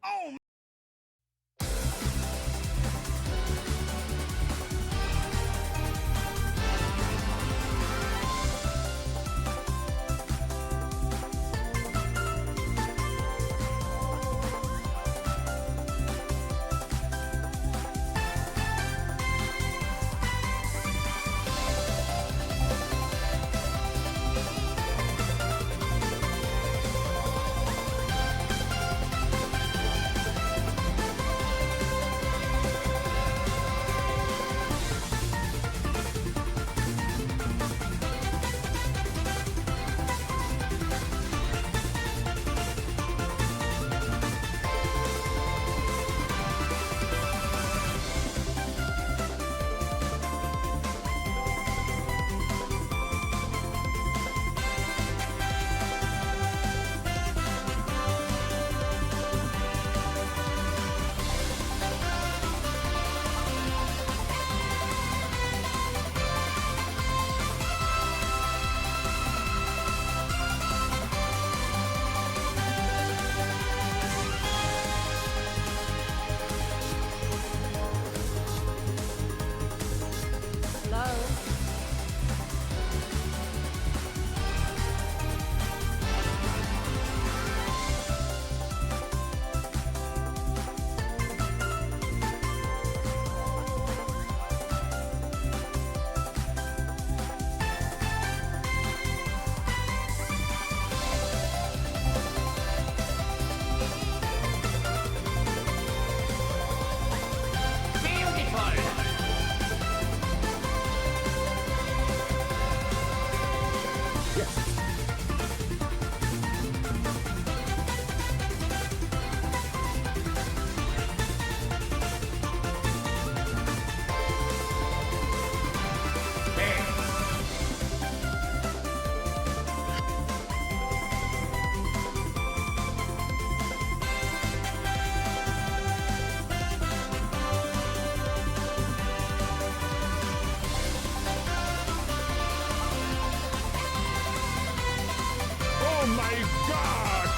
Oh, oh my God!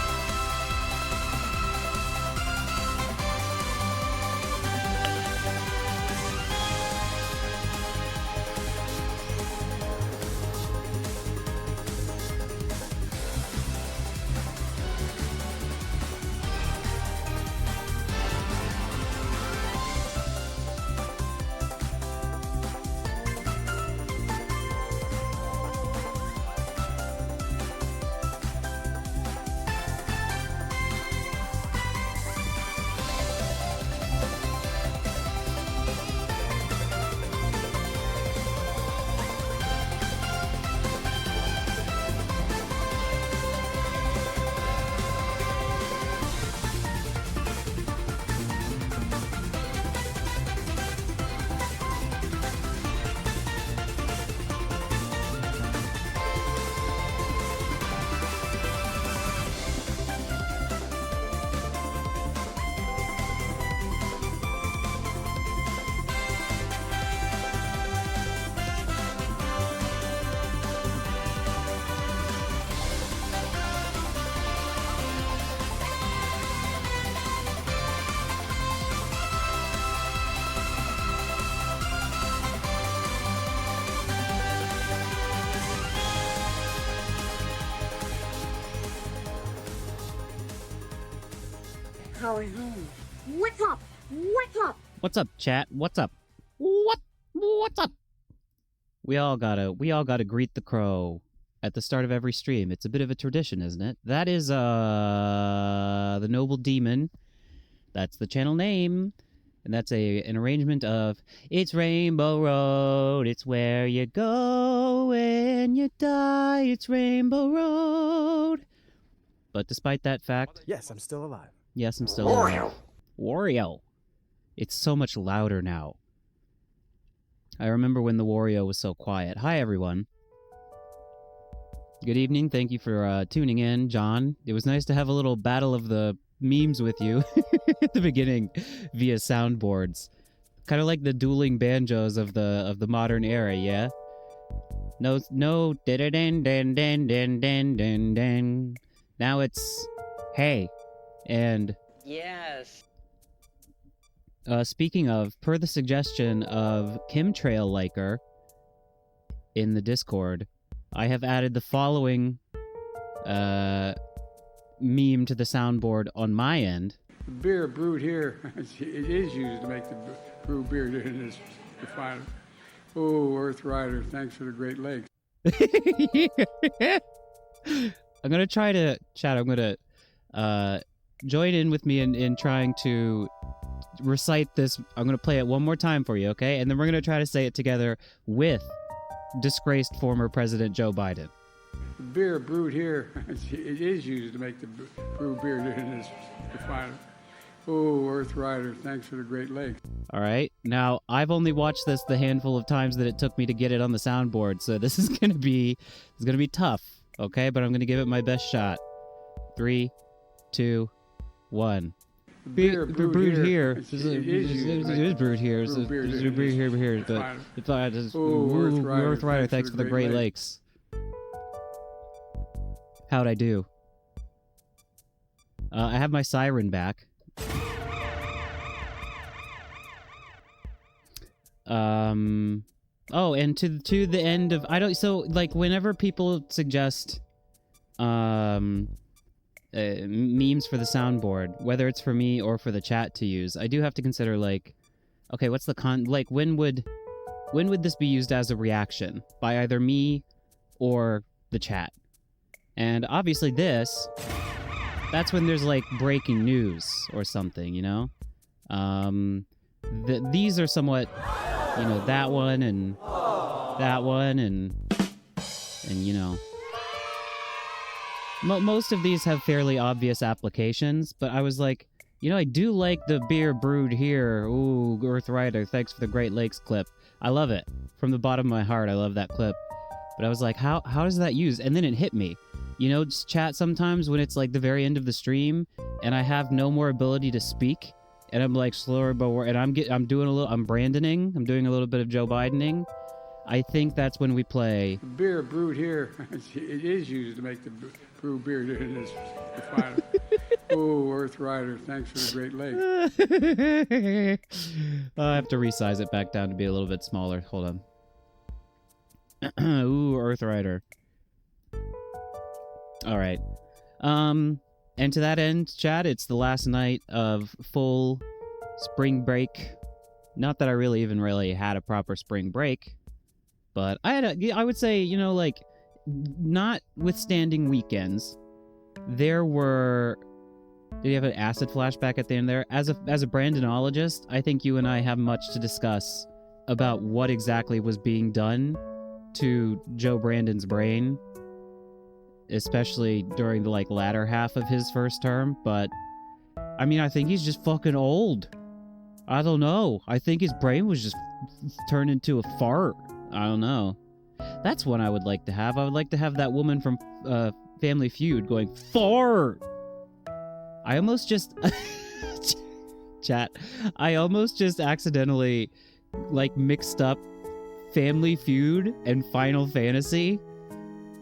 What's up? What's up? What's up, chat? What's up? What's up? We all gotta greet the crow at the start of every stream. It's a bit of a tradition, isn't it? That is the noble demon. That's the channel name. And that's an arrangement of it's Rainbow Road, it's where you go when you die, it's Rainbow Road. But despite that fact, Yes, I'm still alive. yes, I'm still alive. Wario. It's so much louder now. I remember when the Wario was so quiet. Hi, everyone. Good evening. Thank you for tuning in, John. It was nice to have a little battle of the memes with you at the beginning via soundboards. Kind of like the dueling banjos of the modern era, yeah? No, da-da-dan-dan-dan-dan-dan-dan-dan. Now it's hey and Yes. Speaking of, per the suggestion of Chemtrail Liker in the Discord, I have added the following meme to the soundboard on my end. The beer brewed here, it is used to make the brew beer in this refinery. Oh, Earth Rider, thanks for the Great Lakes. I'm gonna try to, chat, I'm gonna join in with me in trying to recite this. I'm gonna play it one more time for you, okay? And then we're gonna try to say it together with disgraced former President Joe Biden. The beer brewed here, it is used to make the brew beer in this refinery. Oh, Earth Rider, thanks for the Great Lakes. All right. Now, I've only watched this the handful of times that it took me to get it on the soundboard, so this is gonna be tough, okay? But I'm gonna give it my best shot. 3, 2, 1. Beer brewed here. It is brewed here. It's brewed here. But if I just Earth Rider, thanks for the Great Lakes. How'd I do? I have my siren back. Oh, and to the end of so like whenever people suggest memes for the soundboard, whether it's for me or for the chat to use, I do have to consider like, okay, what's the when would this be used as a reaction by either me or the chat? And obviously that's when there's like breaking news or something, you know? These are somewhat, you know, that one and you know. Most of these have fairly obvious applications, but I was like, you know, I do like the beer brewed here. Ooh, Earth Rider, thanks for the Great Lakes clip. I love it. From the bottom of my heart, I love that clip. But I was like, how does that use? And then it hit me. You know, just chat sometimes when it's like the very end of the stream and I have no more ability to speak and I'm like slower but and I'm Brandoning. I'm doing a little bit of Joe Bidening. I think that's when we play. The beer brewed here, it is used to make the brew beer in this refinery. Oh, Earth Rider, thanks for the Great Lakes. I have to resize it back down to be a little bit smaller. Hold on. Ooh, Earth Rider. All right. And to that end, chat, it's the last night of full spring break. Not that I really had a proper spring break, but I would say, you know, like, notwithstanding weekends, there were... Did you have an acid flashback at the end there? As a Brandonologist, I think you and I have much to discuss about what exactly was being done to Joe Brandon's brain, especially during the like latter half of his first term. But I mean, I think he's just fucking old. I don't know. I think his brain was just turned into a fart. I don't know. That's one I would like to have. I would like to have that woman from Family Feud going fart. I almost just chat. I almost just accidentally like mixed up Family Feud and Final Fantasy,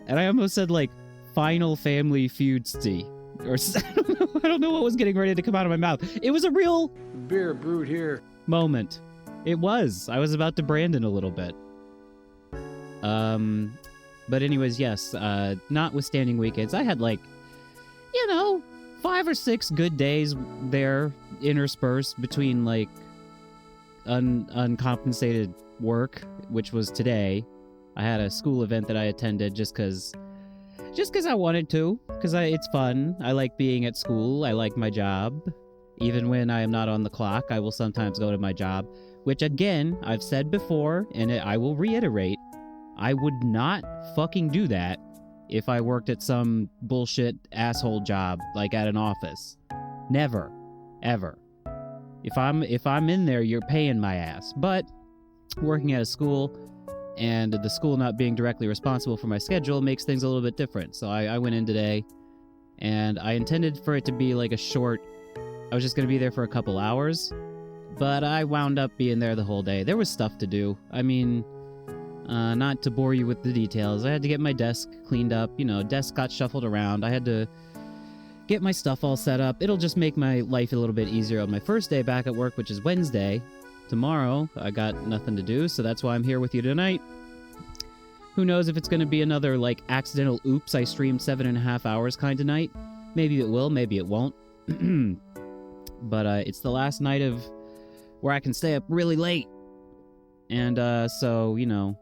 and I almost said like Final Family Feud-sty, or I don't know what was getting ready to come out of my mouth. It was a real beer brewed here moment. It was. I was about to Brandon a little bit. But anyways, yes. Notwithstanding weekends, I had like, you know, 5 or 6 good days there interspersed between like uncompensated work, which was today. I had a school event that I attended just because I wanted to, because it's fun. I like being at school. I like my job. Even when I am not on the clock, I will sometimes go to my job, which again, I've said before, and I will reiterate, I would not fucking do that if I worked at some bullshit asshole job, like at an office. Never. Ever. If I'm in there, you're paying my ass. But working at a school and the school not being directly responsible for my schedule makes things a little bit different. So I went in today, and I intended for it to be like a short... I was just going to be there for a couple hours, but I wound up being there the whole day. There was stuff to do. I mean... not to bore you with the details, I had to get my desk cleaned up. You know, desk got shuffled around. I had to get my stuff all set up. It'll just make my life a little bit easier on my first day back at work, which is Wednesday. Tomorrow, I got nothing to do, so that's why I'm here with you tonight. Who knows if it's going to be another, like, accidental oops, I streamed 7.5 hours kind of night. Maybe it will, maybe it won't. But it's the last night of where I can stay up really late. And so, you know,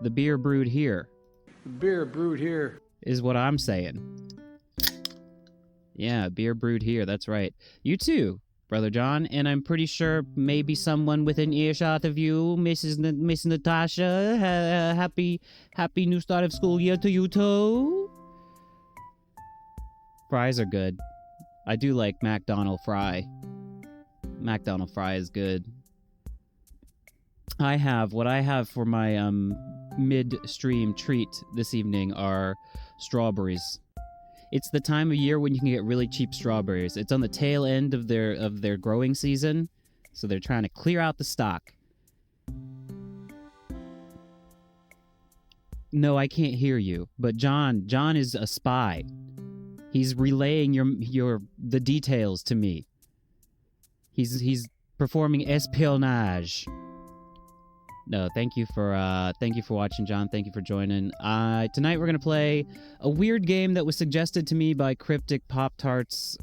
the beer brewed here. The beer brewed here. Is what I'm saying. Yeah, beer brewed here, that's right. You too, Brother John, and I'm pretty sure maybe someone within earshot of you, Miss Natasha, happy new start of school year to you too. Fries are good. I do like McDonald fry. McDonald fry is good. What I have for my mid-stream treat this evening are strawberries. It's the time of year when you can get really cheap strawberries. It's on the tail end of their growing season, so they're trying to clear out the stock. No, I can't hear you. But John is a spy. He's relaying the details to me. He's performing espionage. No, thank you for watching, John. Thank you for joining. Tonight we're gonna play a weird game that was suggested to me by Cryptic Pop-Tarts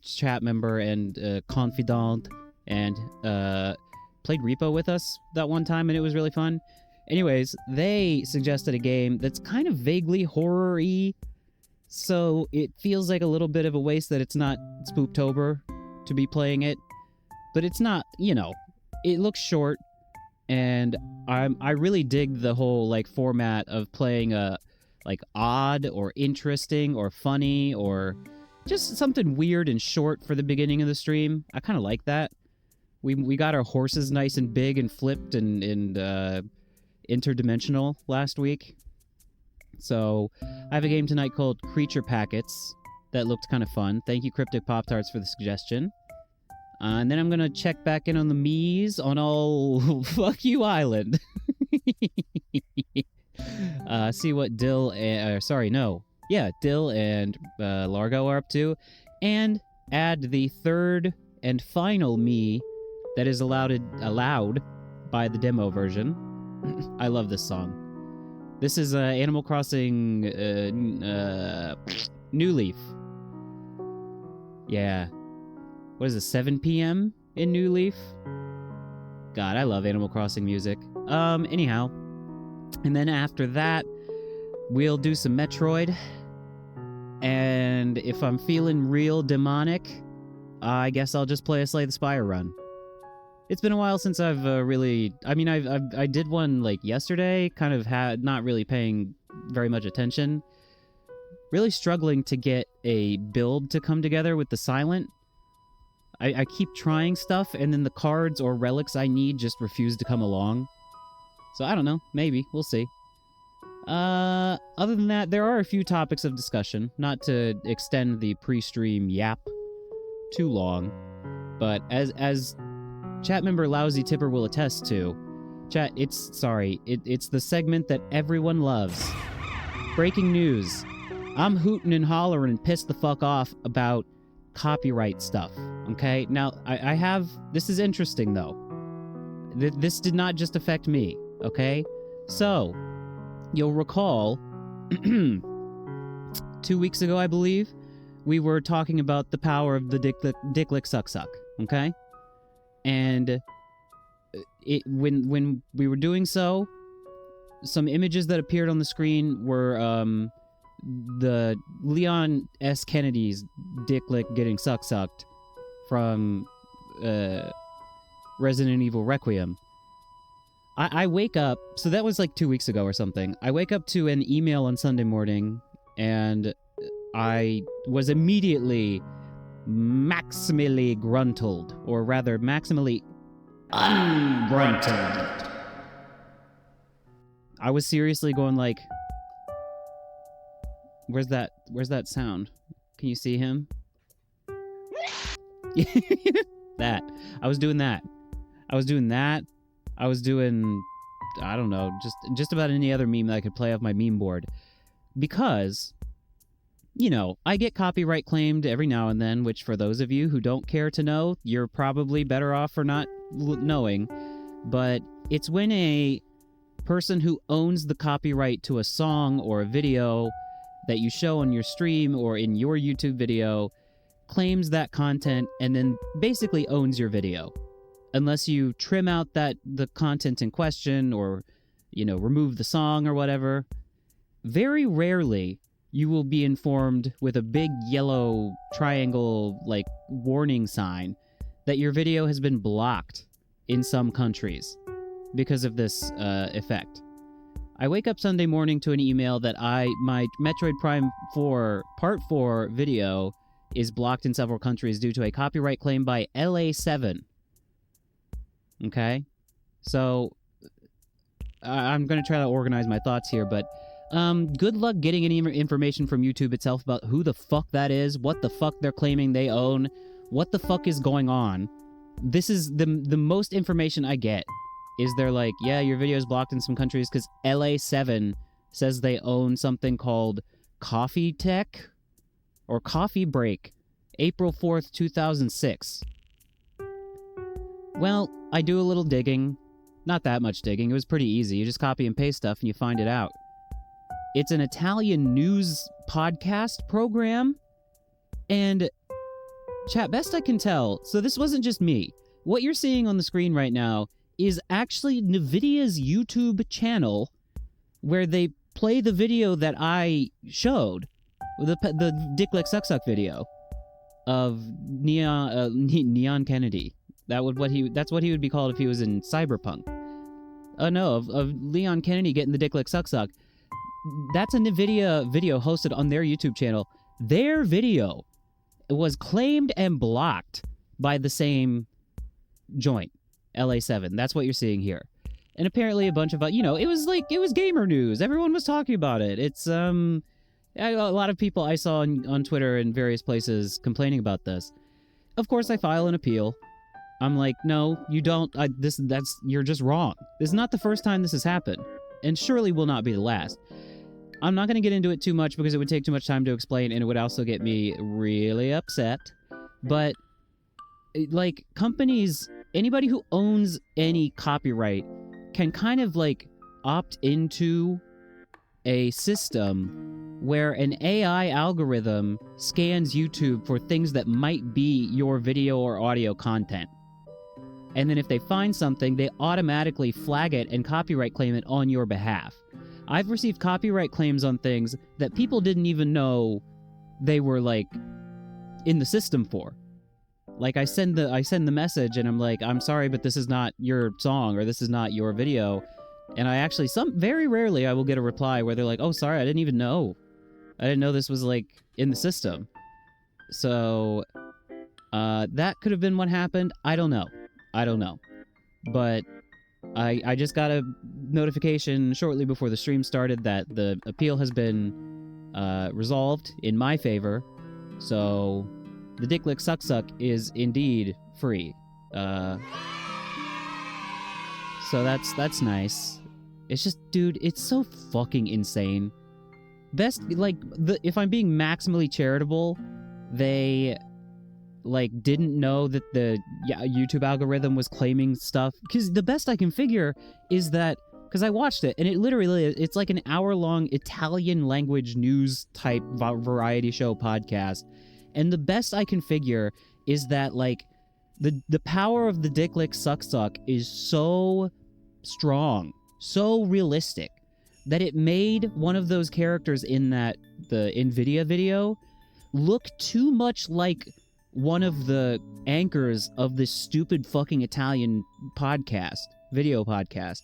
chat member and confidant, and played Repo with us that one time, and it was really fun. Anyways, they suggested a game that's kind of vaguely horror-y, so it feels like a little bit of a waste that it's not Spooktober to be playing it, but it's not. You know, it looks short. And I really dig the whole, like, format of playing a, like, odd or interesting or funny or just something weird and short for the beginning of the stream. I kind of like that. We got our horses nice and big and flipped and interdimensional last week. So I have a game tonight called Creature Packets that looked kind of fun. Thank you, Cryptic Pop-Tarts, for the suggestion. And then I'm going to check back in on the Mies on all Fuck You Island. See what Dill and... Dill and Largo are up to. And add the third and final me that is allowed by the demo version. I love this song. This is Animal Crossing New Leaf. Yeah. What is it, 7 p.m. in New Leaf? God, I love Animal Crossing music. Anyhow. And then after that, we'll do some Metroid. And if I'm feeling real demonic, I guess I'll just play a Slay the Spire run. It's been a while since I've really... I mean, I did one, like, yesterday, kind of not really paying very much attention. Really struggling to get a build to come together with the Silent. I keep trying stuff, and then the cards or relics I need just refuse to come along. So I don't know. Maybe. We'll see. Other than that, there are a few topics of discussion. Not to extend the pre-stream yap too long. But as chat member Lousy Tipper will attest to, chat, it's the segment that everyone loves. Breaking news. I'm hooting and hollering and pissed the fuck off about copyright stuff, okay? Now, I have... This is interesting, though. This did not just affect me, okay? So, you'll recall, 2 weeks ago, I believe, we were talking about the power of the Dicklick Suck Suck, okay? And when we were doing so, some images that appeared on the screen were, the Leon S. Kennedy's Dicklick getting sucked from Resident Evil Requiem. I wake up, so that was like 2 weeks ago or something. I wake up to an email on Sunday morning, and I was immediately maximally gruntled, or rather maximally ungruntled. I was seriously going like... Where's that sound? Can you see him? That. I was doing that. I was doing, I don't know, just about any other meme that I could play off my meme board. Because I get copyright claimed every now and then, which for those of you who don't care to know, you're probably better off for not knowing. But it's when a person who owns the copyright to a song or a video that you show on your stream or in your YouTube video claims that content and then basically owns your video. Unless you trim out the content in question or, remove the song or whatever. Very rarely you will be informed with a big yellow triangle, warning sign that your video has been blocked in some countries because of this effect. I wake up Sunday morning to an email that my Metroid Prime 4 Part 4 video is blocked in several countries due to a copyright claim by LA7. Okay? So, I'm going to try to organize my thoughts here, but good luck getting any information from YouTube itself about who the fuck that is, what the fuck they're claiming they own, what the fuck is going on. This is the most information I get. Is they're like, yeah, your video is blocked in some countries because LA7 says they own something called Coffee Tech or Coffee Break, April 4th, 2006. Well, I do a little digging. Not that much digging. It was pretty easy. You just copy and paste stuff and you find it out. It's an Italian news podcast program. And, chat, best I can tell, so this wasn't just me. What you're seeing on the screen right now is actually NVIDIA's YouTube channel where they play the video that I showed, the Dick Lick Suck Suck video of Neon Kennedy. That's what he would be called if he was in Cyberpunk. Of Leon Kennedy getting the Dick Lick Suck Suck. That's a NVIDIA video hosted on their YouTube channel. Their video was claimed and blocked by the same joint, LA7. That's what you're seeing here. And apparently a bunch of, it was gamer news. Everyone was talking about it. It's, a lot of people I saw on Twitter and various places complaining about this. Of course, I file an appeal. I'm like, no, you don't. You're just wrong. This is not the first time this has happened, and surely will not be the last. I'm not going to get into it too much because it would take too much time to explain, and it would also get me really upset. But, companies, anybody who owns any copyright can kind of, opt into a system where an AI algorithm scans YouTube for things that might be your video or audio content. And then if they find something, they automatically flag it and copyright claim it on your behalf. I've received copyright claims on things that people didn't even know they were, in the system for. I send the message and I'm like, I'm sorry, but this is not your song or this is not your video. And I actually, very rarely I will get a reply where they're like, oh, sorry, I didn't even know. I didn't know this was, in the system. So, that could have been what happened. I don't know. But I just got a notification shortly before the stream started that the appeal has been resolved in my favor. So the Dick Lick Suck Suck is indeed free. So that's nice. It's just, dude, it's so fucking insane. If I'm being maximally charitable, they didn't know that the YouTube algorithm was claiming stuff. Because the best I can figure is that, because I watched it, and it literally, it's like an hour-long Italian language news type variety show podcast. And the best I can figure is that, the power of the Dick Lick Suck Suck is so strong, so realistic, that it made one of those characters in the NVIDIA video look too much like one of the anchors of this stupid fucking Italian video podcast,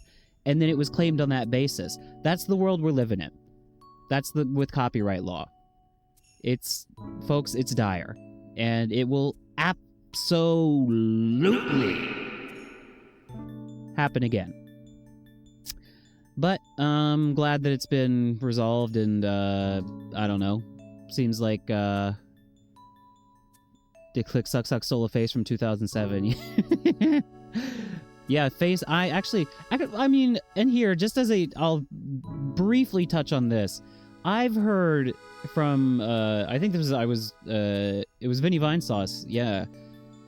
and then it was claimed on that basis. That's the world we're living in. That's with copyright law. Folks, it's dire. And it will absolutely happen again. But I'm glad that it's been resolved, and I don't know. Seems like Dick Lick Suck Suck Solar Face from 2007. Yeah, Face. I mean, and here, just as I'll briefly touch on this. I've heard from I think this was it was Vinny Vine Sauce, yeah,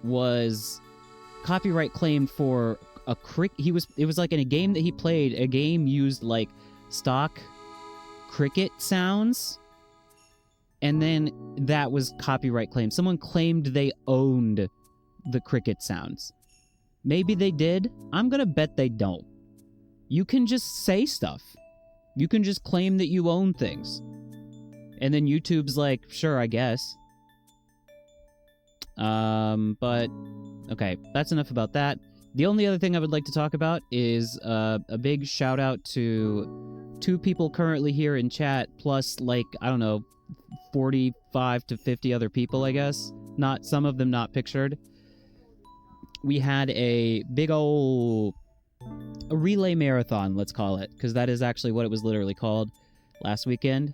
was copyright claimed for a it was like in a game that he played, a game used like stock cricket sounds, and then that was copyright claimed. Someone claimed they owned the cricket sounds. Maybe they did. I'm gonna bet they don't. You can just say stuff. You can just claim that you own things. And then YouTube's like, sure, I guess. But, okay, that's enough about that. The only other thing I would like to talk about is a big shout out to 2 people currently here in chat, plus, like, I don't know, 45 to 50 other people, I guess. Not some of them not pictured. We had a big ol' a relay marathon, let's call it, because that is actually what it was literally called last weekend.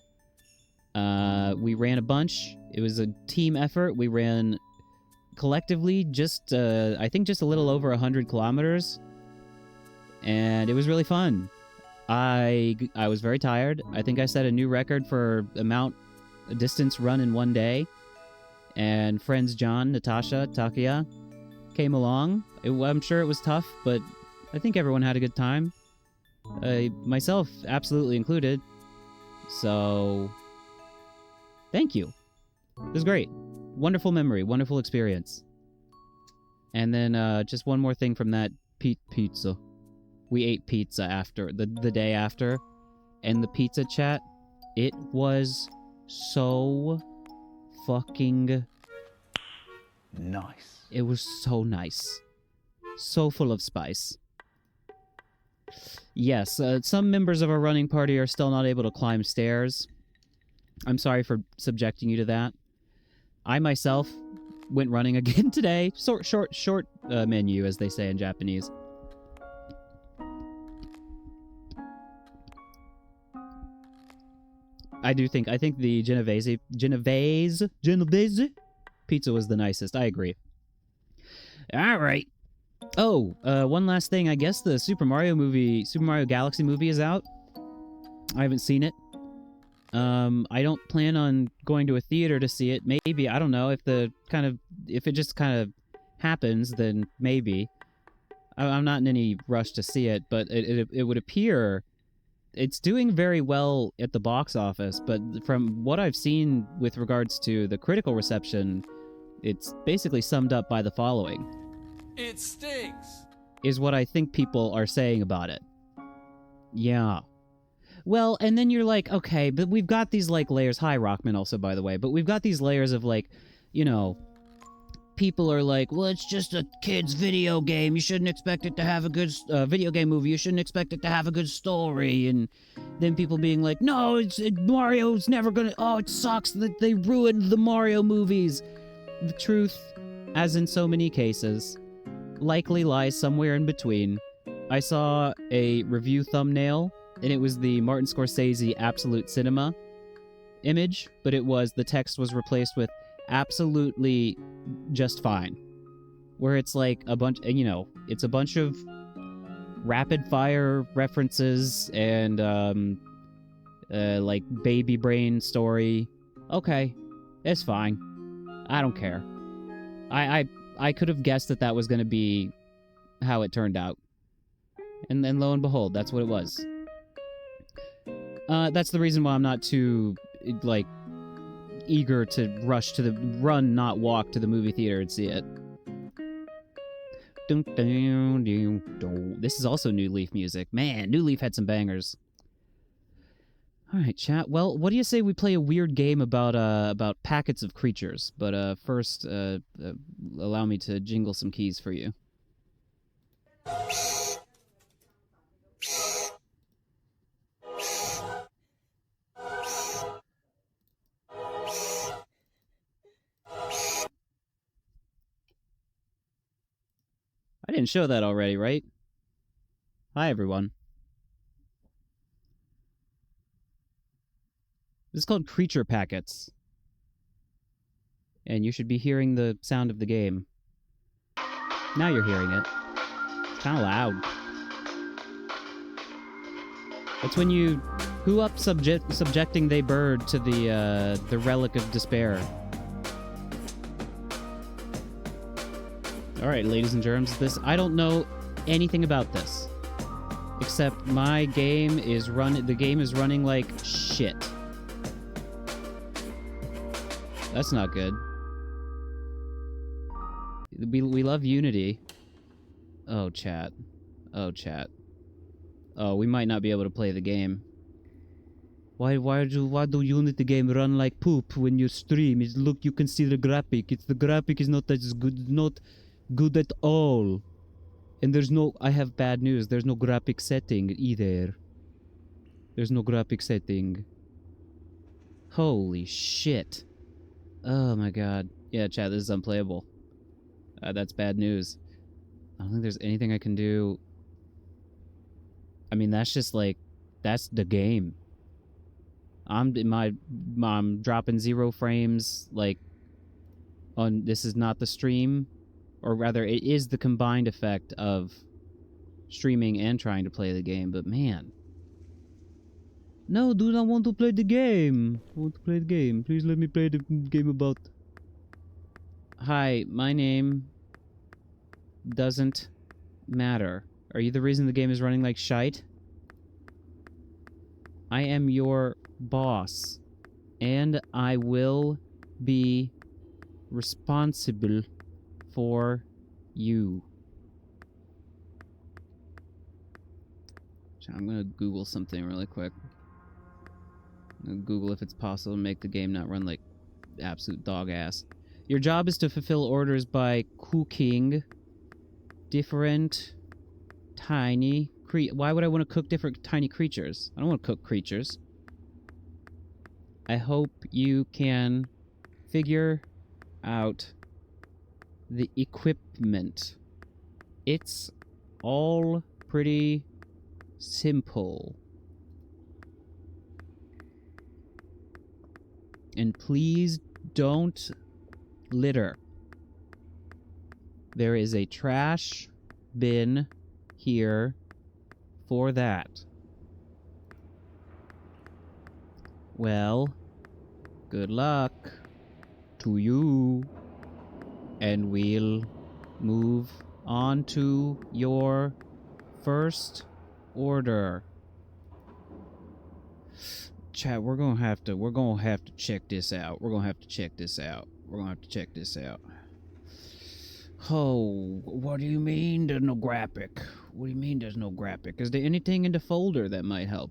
We ran a bunch. It was a team effort. We ran collectively just, I think just a little over 100 kilometers. And it was really fun. I was very tired. I think I set a new record for distance run in one day. And friends John, Natasha, Takia came along. I'm sure it was tough, but I think everyone had a good time. Myself absolutely included. So, thank you. It was great. Wonderful memory, wonderful experience. And then just one more thing from that pizza. We ate pizza after, the day after. And the pizza chat, it was so fucking Nice. It was so nice. So full of spice. Yes, some members of our running party are still not able to climb stairs. I'm sorry for subjecting you to that. I myself went running again today. Short menu, as they say in Japanese. I think the Genovese pizza was the nicest. I agree. All right. Oh, one last thing. I guess the Super Mario Galaxy movie is out. I haven't seen it. I don't plan on going to a theater to see it. Maybe, I don't know, if it just kind of happens, then maybe. I'm not in any rush to see it, but it would appear it's doing very well at the box office, but from what I've seen with regards to the critical reception, it's basically summed up by the following. It stinks! Is what I think people are saying about it. Yeah. Well, and then you're like, okay, but we've got these, like, layers. Hi, Rockman, also, by the way. But we've got these layers of, like, you know, people are like, well, it's just a kid's video game. You shouldn't expect it to have a good video game movie. You shouldn't expect it to have a good story. And then people being like, no, Mario's never gonna... Oh, it sucks that they ruined the Mario movies. The truth, as in so many cases, likely lies somewhere in between. I saw a review thumbnail, and it was the Martin Scorsese Absolute Cinema image, but the text was replaced with absolutely just fine. Where it's like a bunch, you know, it's a bunch of rapid fire references and, like baby brain story. Okay, it's fine. I don't care. I could have guessed that was going to be how it turned out. And then lo and behold, that's what it was. That's the reason why I'm not too, like, eager to run, not walk to the movie theater and see it. This is also New Leaf music. Man, New Leaf had some bangers. Alright, chat. Well, what do you say we play a weird game about packets of creatures? But first, allow me to jingle some keys for you. I didn't show that already, right? Hi, everyone. This is called Creature Packets. And you should be hearing the sound of the game. Now you're hearing it. It's kind of loud. That's when you... Who up subjecting they bird to the relic of despair? Alright, ladies and germs, I don't know anything about this. Except my game is the game is running like shit. That's not good. We love Unity. Oh, chat. Oh, chat. Oh, we might not be able to play the game. Why do Unity game run like poop when you stream? Look, you can see the graphic. The graphic is not as good, not good at all. And I have bad news. There's no graphic setting either. There's no graphic setting. Holy shit. Oh my god. Yeah, chat, this is unplayable. That's bad news. I don't think there's anything I can do. I mean, that's just like, that's the game. I'm dropping 0 frames, like, this is not the stream, or rather, it is the combined effect of streaming and trying to play the game, but man. No, dude, I want to play the game. I want to play the game. Please let me play the game about... Hi, my name doesn't matter. Are you the reason the game is running like shite? I am your boss, and I will be responsible for you. I'm gonna Google something really quick. I'm gonna Google if it's possible to make the game not run like absolute dog ass. Your job is to fulfill orders by cooking different tiny why would I want to cook different tiny creatures? I don't want to cook creatures. I hope you can figure out the equipment. It's all pretty simple. And please don't litter. There is a trash bin here for that. Well, good luck to you. And we'll move on to your first order. Chat, we're gonna have to check this out. We're gonna have to check this out. Oh, what do you mean there's no graphic? What do you mean there's no graphic? Is there anything in the folder that might help?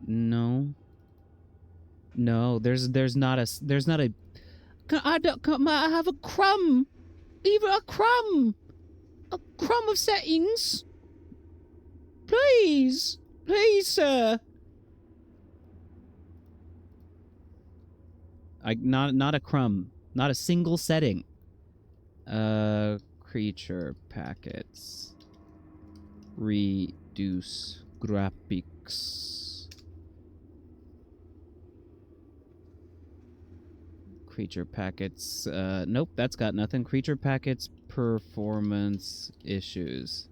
No. No, there's not a I have a crumb. Even a crumb of settings. Please, sir. Not a crumb, not a single setting. Creature packets. Reduce graphics. Creature packets. Nope, that's got nothing. Creature packets performance issues.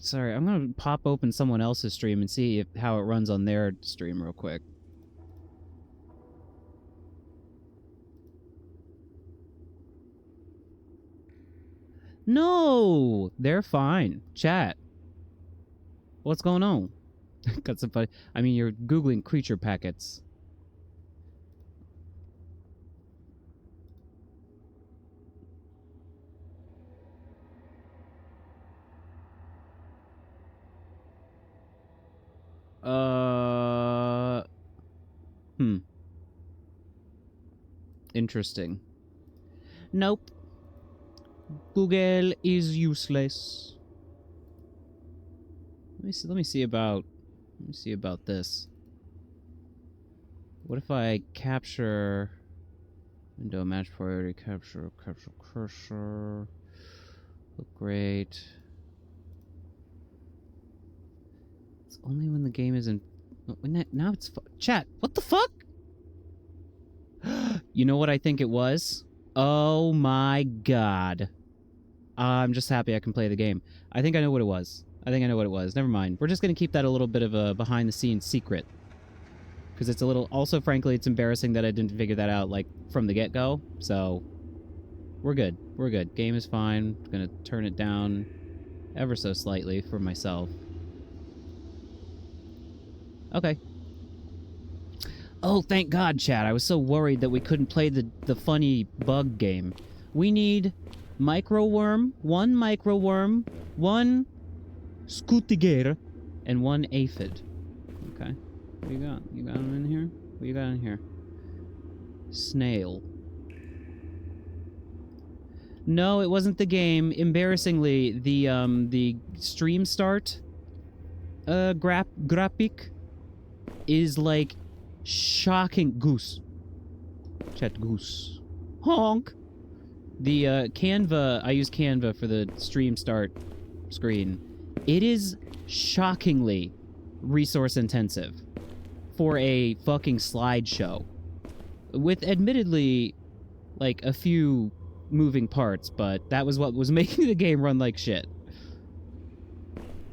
Sorry, I'm gonna pop open someone else's stream and see how it runs on their stream real quick. No! They're fine. Chat. What's going on? Got some funny... I mean, you're Googling creature packets. Interesting. Nope. Google is useless. Let me see about this. What if I capture window match priority capture cursor. Look great. It's only when the game is in. Now it's chat. What the fuck? You know what I think it was? Oh my god. I'm just happy I can play the game. I think I know what it was. Never mind. We're just going to keep that a little bit of a behind-the-scenes secret. Because it's a little... Also, frankly, it's embarrassing that I didn't figure that out, like, from the get-go. So, we're good. We're good. Game is fine. I'm going to turn it down ever so slightly for myself. Okay. Oh, thank God, chat. I was so worried that we couldn't play the funny bug game. We need microworm, one scootigator, and one aphid. Okay. What you got? You got them in here? What you got in here? Snail. No, it wasn't the game. Embarrassingly, the stream start graphic is like shocking. Goose. Chat goose. Honk. The Canva, I use Canva for the stream start screen. It is shockingly resource intensive for a fucking slideshow. With admittedly like a few moving parts, but that was what was making the game run like shit.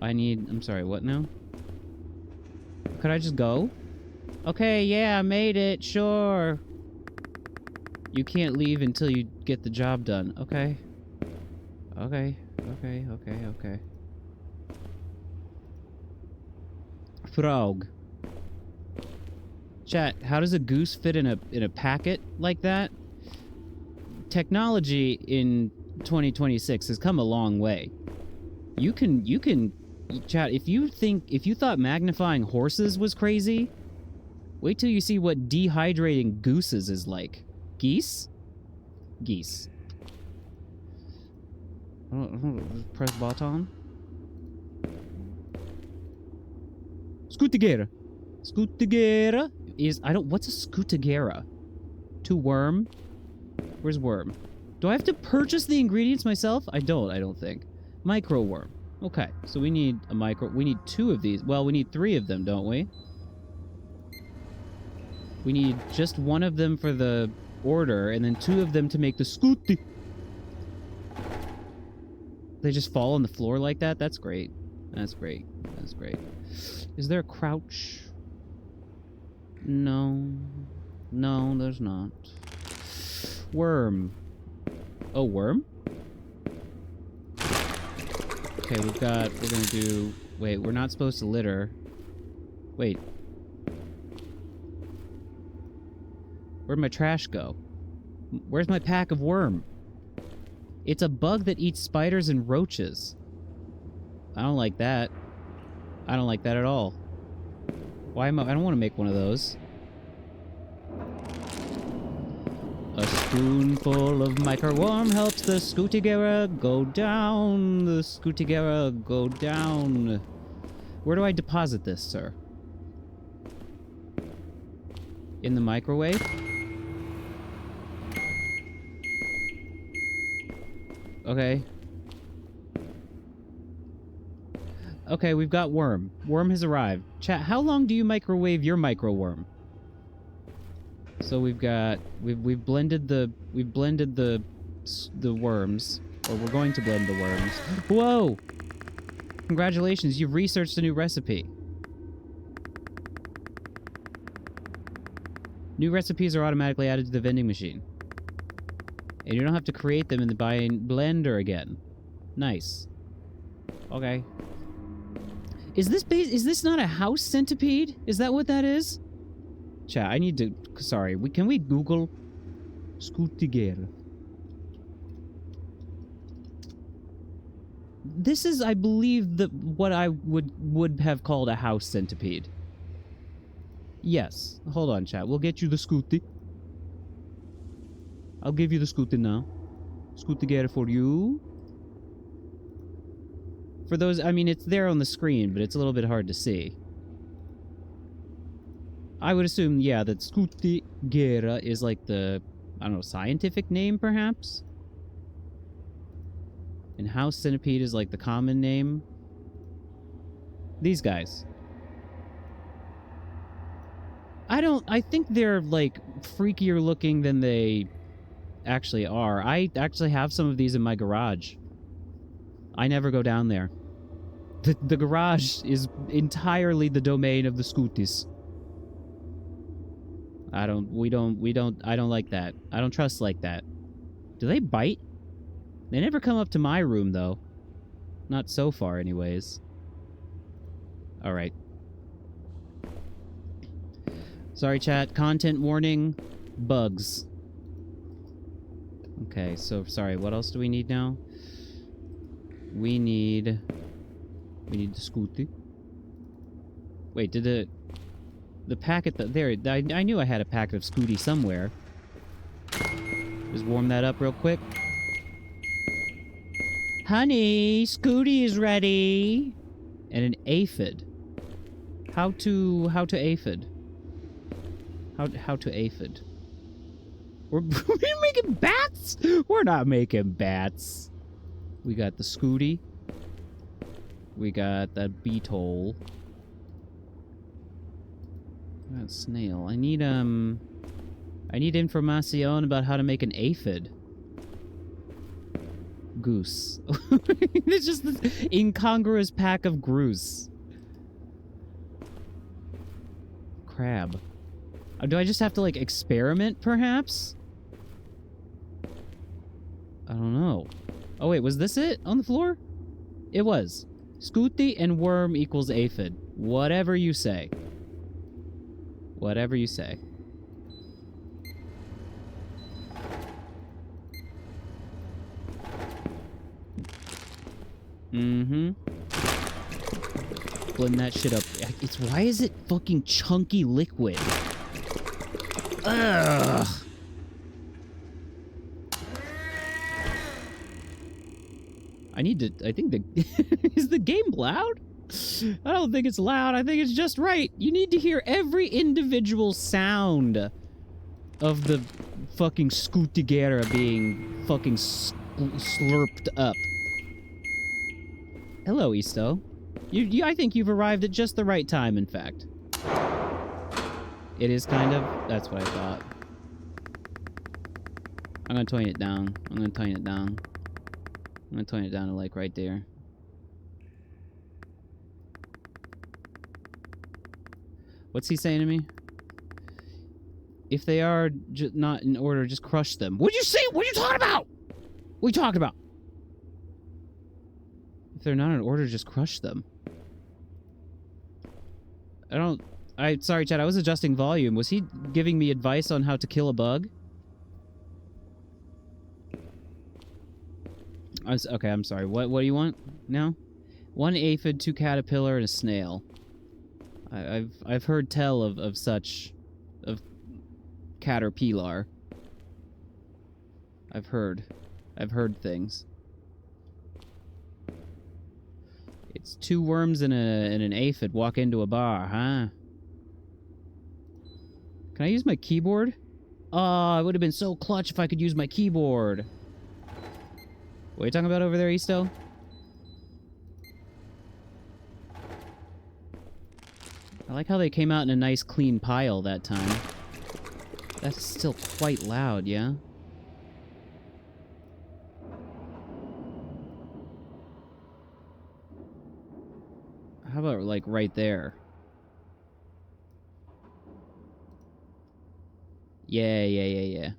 I'm sorry, what now? Could I just go? Okay, yeah, I made it, sure. You can't leave until you get the job done. Okay. Okay. Frog. Chat, how does a goose fit in a packet like that? Technology in 2026 has come a long way. You can chat, if you thought magnifying horses was crazy, wait till you see what dehydrating gooses is like. Geese? Geese. Press button. Scootigera. Scootigera is... What's a scootigera? To worm? Where's worm? Do I have to purchase the ingredients myself? I don't think. Micro worm. Okay, so we need a micro... We need 2 of these. Well, we need 3 of them, don't we? We need just 1 of them for the order, and then 2 of them to make the scooty. They just fall on the floor like that? That's great. That's great. That's great. Is there a crouch? No. No, there's not. Worm. Oh, worm? Okay, we're gonna do... Wait, we're not supposed to litter. Wait. Where'd my trash go? Where's my pack of worm? It's a bug that eats spiders and roaches. I don't like that. I don't like that at all. Why am I don't want to make one of those. A spoonful of microworm helps the scootigera go down. The scootigera go down. Where do I deposit this, sir? In the microwave? Okay. Okay, we've got worm. Worm has arrived. Chat, how long do you microwave your microworm? So we've got we've blended the worms, or we're going to blend the worms. Whoa! Congratulations, you've researched a new recipe. New recipes are automatically added to the vending machine. And you don't have to create them in the blender again. Nice. Okay. Is this not a house centipede? Is that what that is? Chat, I need to... Sorry, can we Google scootigera? This is, I believe, what I would have called a house centipede. Yes. Hold on, chat. We'll get you the scooty. I'll give you the scooty now. Scootigera for you. For those... I mean, it's there on the screen, but it's a little bit hard to see. I would assume, yeah, that scootigera is like the, I don't know, scientific name, perhaps? And house centipede is like the common name. These guys. I think they're, like, freakier looking than they actually are. I actually have some of these in my garage. I never go down there. The garage is entirely the domain of the Scooties. I don't like that. I don't trust like that. Do they bite? They never come up to my room, though. Not so far, anyways. Alright. Sorry, chat. Content warning. Bugs. Okay, so, sorry. What else do we need now? We need the Scooty. Wait, did the packet that there? I knew I had a packet of Scooty somewhere. Just warm that up real quick. Honey, Scooty is ready. And an aphid. How to aphid? How to aphid? We're making bats? We're not making bats. We got the Scooty. We got that beetle. That snail. I need information about how to make an aphid. Goose. It's just this incongruous pack of goose. Crab. Do I just have to, like, experiment, perhaps? I don't know. Oh, wait, was this it on the floor? It was. Scooty and worm equals aphid. Whatever you say. Whatever you say. Mm-hmm. Blend that shit up. Why is it fucking chunky liquid? Ugh. I think is the game loud? I don't think it's loud. I think it's just right. You need to hear every individual sound of the fucking Scootigera being fucking slurped up. Hello, Isto. I think you've arrived at just the right time, in fact. It is kind of. That's what I thought. I'm gonna tone it down. I'm gonna tone it down to, like, right there. What's he saying to me? If they are not in order, just crush them. What'd you say? What are you talking about? What are you talking about? If they're not in order, just crush them. Sorry, Chad, I was adjusting volume. Was he giving me advice on how to kill a bug? Okay, I'm sorry. What do you want now? 1 aphid, 2 caterpillar, and a snail. I've heard tell of such caterpillar. I've heard things. It's 2 worms and an aphid walk into a bar, huh? Can I use my keyboard? Oh, it would have been so clutch if I could use my keyboard. What are you talking about over there, Isto? I like how they came out in a nice clean pile that time. That's still quite loud, yeah? How about, like, right there? Yeah.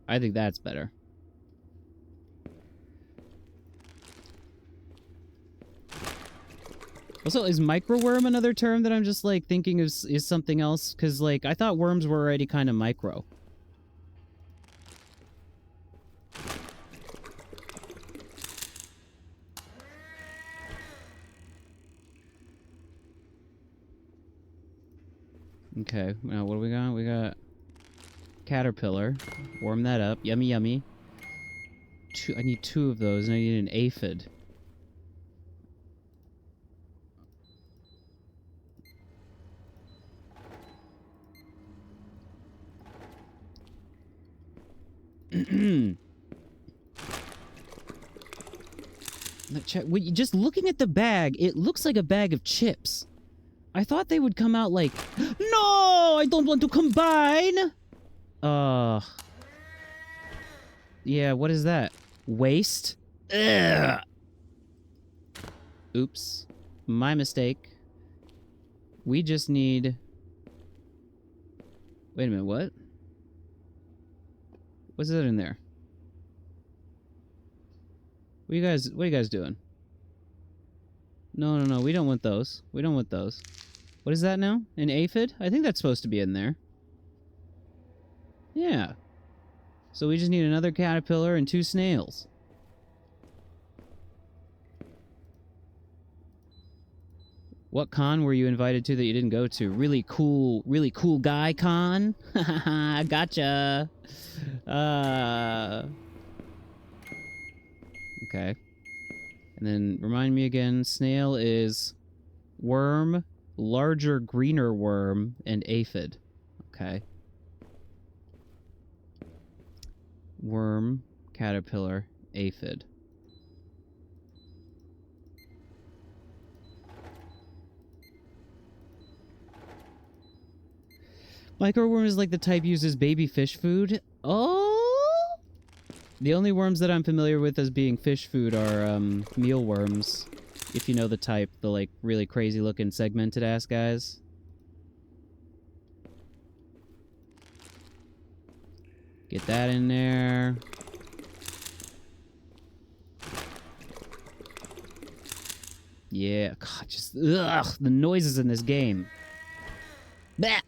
I think that's better. Also, is microworm another term that I'm just, like, thinking is something else? Because, like, I thought worms were already kind of micro. Okay, now what do we got? We got caterpillar. Warm that up. Yummy, yummy. I need 2 of those, and I need an aphid. Just looking at the bag, it looks like a bag of chips. I thought they would come out like... No! I don't want to combine! Yeah, what is that? Waste? Ugh. Oops. My mistake. We just need... Wait a minute, what? What's that in there? What are you guys doing? No, we don't want those. We don't want those. What is that now? An aphid? I think that's supposed to be in there. Yeah. So we just need another caterpillar and 2 snails. What con were you invited to that you didn't go to? Really cool guy con? Haha, gotcha. Okay. And then remind me again, snail is worm, larger, greener worm, and aphid. Okay. Worm, caterpillar, aphid. Microworm is like the type used as baby fish food. Oh! The only worms that I'm familiar with as being fish food are mealworms. If you know the type, the like really crazy looking segmented ass guys. Get that in there. Yeah, God, just ugh, the noises in this game. Bah!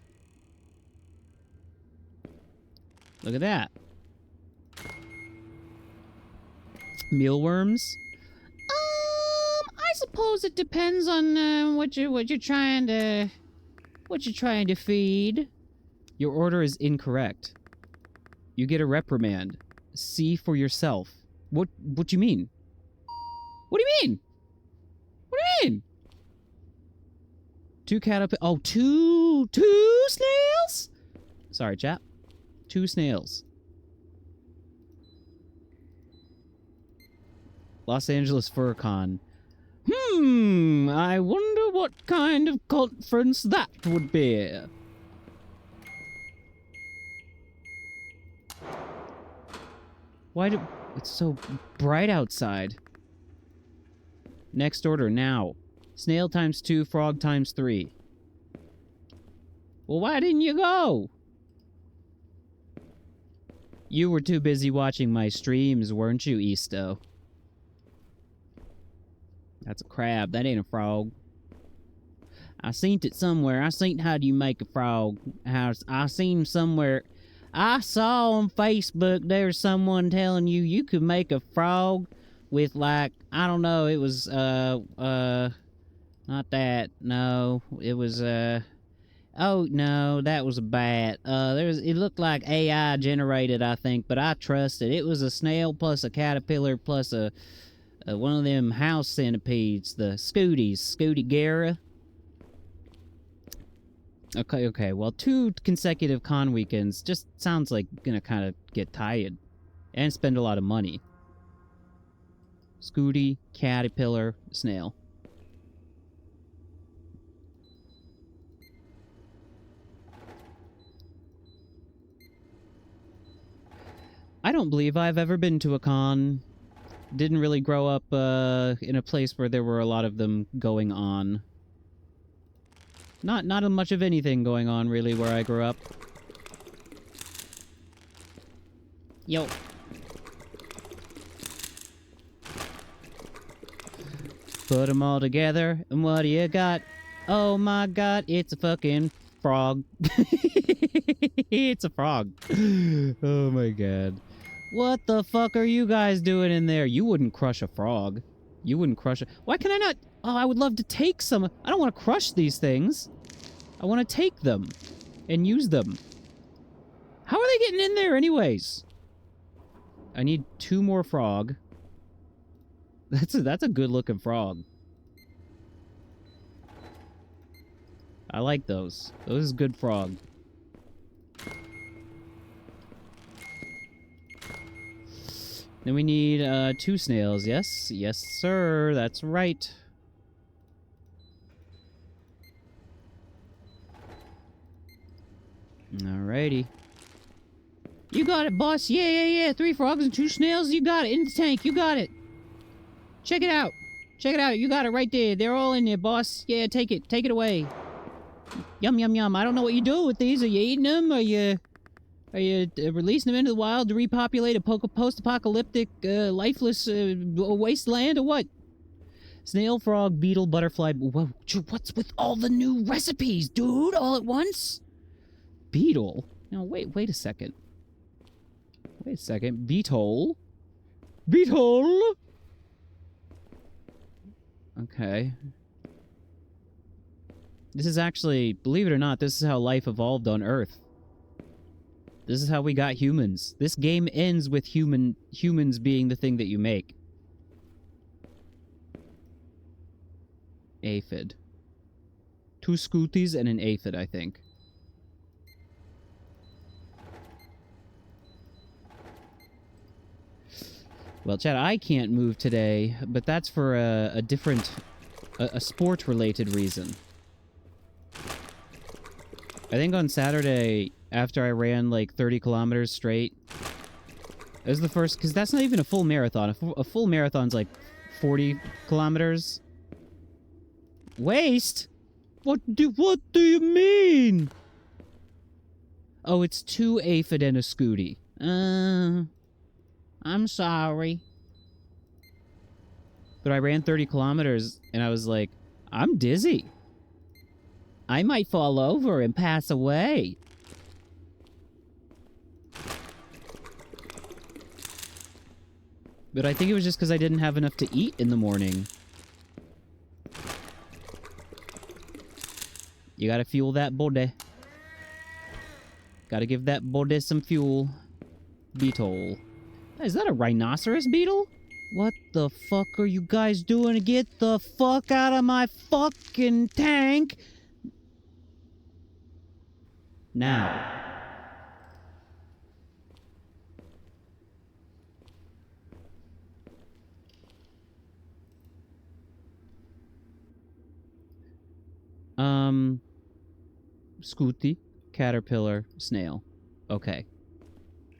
Look at that. Mealworms? I suppose it depends on what you're trying to feed. Your order is incorrect. You get a reprimand. See for yourself. What do you mean? What do you mean? What do you mean? 2 caterpillars. Oh, two snails? Sorry, chap. 2 snails. Los Angeles FurCon. I wonder what kind of conference that would be. It's so bright outside? Next order, now. Snail times 2, frog times 3. Well, why didn't you go? You were too busy watching my streams, weren't you, Easto? That's a crab. That ain't a frog. I seen it somewhere. I seen how do you make a frog. I seen somewhere. I saw on Facebook there's someone telling you could make a frog with like, I don't know, it was, not that. No, it was, oh, no, that was a bat. It looked like AI generated, I think, but I trusted. It was a snail plus a caterpillar plus one of them house centipedes, the Scooty Gara. Okay, well, 2 consecutive con weekends just sounds like gonna kind of get tired. And spend a lot of money. Scooty, caterpillar, snail. I don't believe I've ever been to a con. Didn't really grow up in a place where there were a lot of them going on. Not much of anything going on, really, where I grew up. Yo. Put them all together, and what do you got? Oh my god, it's a fucking frog. It's a frog. Oh my god. What the fuck are you guys doing in there? You wouldn't crush a frog. You wouldn't crush it. Why can I not? Oh, I would love to take some. I don't want to crush these things. I want to take them and use them. How are they getting in there anyways? I need 2 more frog. That's a good looking frog. I like those. Those is good frog. Then we need 2 snails. Yes, yes, sir. That's right. Alrighty. You got it, boss. Yeah. 3 frogs and 2 snails. You got it. In the tank. You got it. Check it out. Check it out. You got it right there. They're all in there, boss. Yeah, take it. Take it away. Yum, yum, yum. I don't know what you do with these. Are you eating them? Are you releasing them into the wild to repopulate a post-apocalyptic, lifeless wasteland, or what? Snail, frog, beetle, butterfly. Whoa, what's with all the new recipes, dude? All at once? Beetle? No, wait a second. Wait a second. Beetle? Beetle? Okay. This is actually, believe it or not, this is how life evolved on Earth. This is how we got humans. This game ends with humans being the thing that you make. Aphid. 2 scooties and an aphid, I think. Well, Chad, I can't move today, but that's for a different, a sport-related reason. I think on Saturday, after I ran like 30 kilometers straight, it was the first, because that's not even a full marathon. A full marathon's like 40 kilometers. Waste? What do you mean? Oh, it's 2 aphid and a scooty. I'm sorry. But I ran 30 kilometers, and I was like, I'm dizzy. I might fall over and pass away. But I think it was just because I didn't have enough to eat in the morning. You gotta fuel that body. Gotta give that body some fuel. Beetle. Is that a rhinoceros beetle? What the fuck are you guys doing? Get the fuck out of my fucking tank! Now. Scooty, caterpillar, snail. Okay.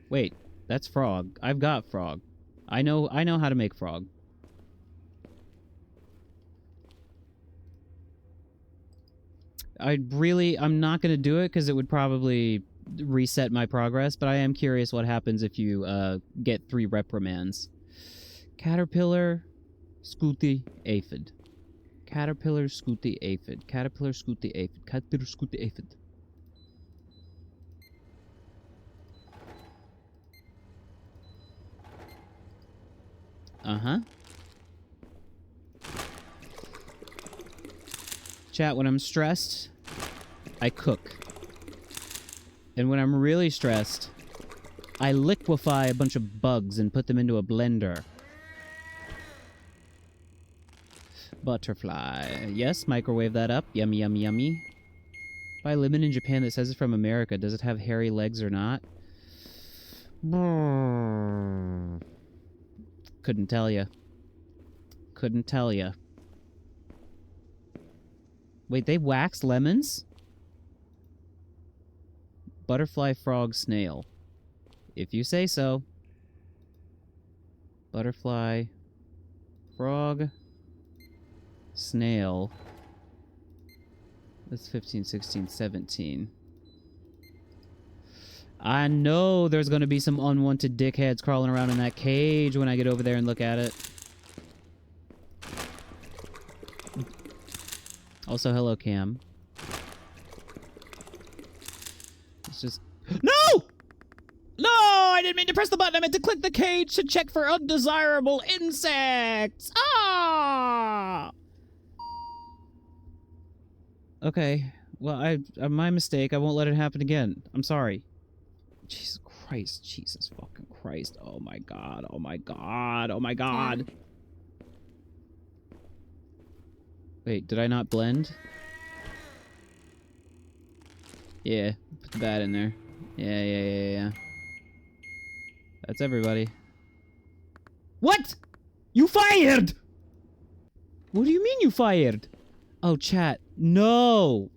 Wait, that's frog. I've got frog. I know how to make frog. I'm not gonna do it because it would probably reset my progress, but I am curious what happens if you get 3 reprimands. Caterpillar, scooty, aphid. Caterpillar, scooty, aphid. Caterpillar, scooty, aphid. Caterpillar, scooty, aphid. Uh-huh. Chat, when I'm stressed, I cook. And when I'm really stressed, I liquefy a bunch of bugs and put them into a blender. Butterfly. Yes, microwave that up. Yummy, yummy, yummy. Buy lemon in Japan that says it's from America. Does it have hairy legs or not? Couldn't tell ya. Couldn't tell ya. Wait, they wax lemons? Butterfly, frog, snail. If you say so. Butterfly, frog, snail. That's 15, 16, 17. I know there's going to be some unwanted dickheads crawling around in that cage when I get over there and look at it. Also, hello, Cam. It's just... No! No! I didn't mean to press the button. I meant to click the cage to check for undesirable insects. Ah! Okay. Well, my mistake. I won't let it happen again. I'm sorry. Jesus Christ. Jesus fucking Christ. Oh my god. Oh my god. Oh my god. Wait, did I not blend? Yeah. Put the bat in there. Yeah. That's everybody. What? You fired! What do you mean you fired? Oh, chat. No!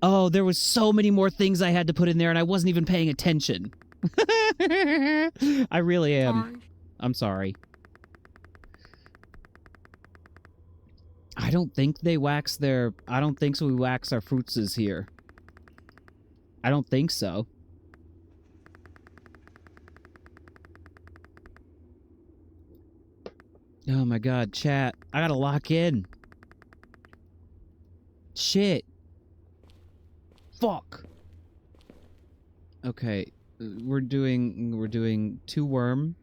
Oh, there was so many more things I had to put in there, and I wasn't even paying attention. I really am. I'm sorry. I don't think they wax their... I don't think so we wax our fruitses here. I don't think so. Oh my god, chat. I gotta lock in. Shit. Fuck. Okay. We're doing 2 worm.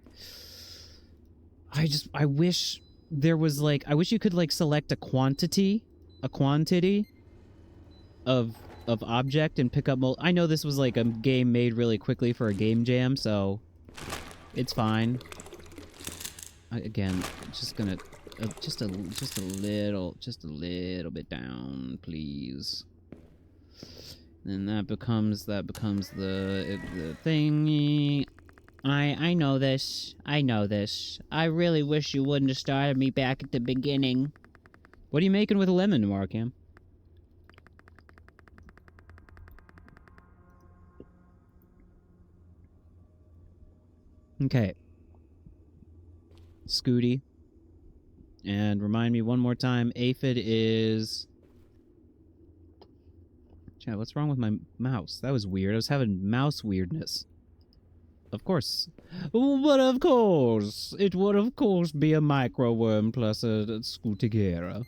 I wish there was like, I wish you could like select a quantity of object and pick up I know this was like a game made really quickly for a game jam, so it's fine. Again, just gonna just a little bit down, please. And that becomes the thingy. I know this. I know this. I really wish you wouldn't have started me back at the beginning. What are you making with a lemon, Markham? Okay. Scooty. And remind me one more time, aphid is... Chat, what's wrong with my mouse? That was weird. I was having mouse weirdness. Of course. But of course. It would of course be a micro worm plus a Scootigera.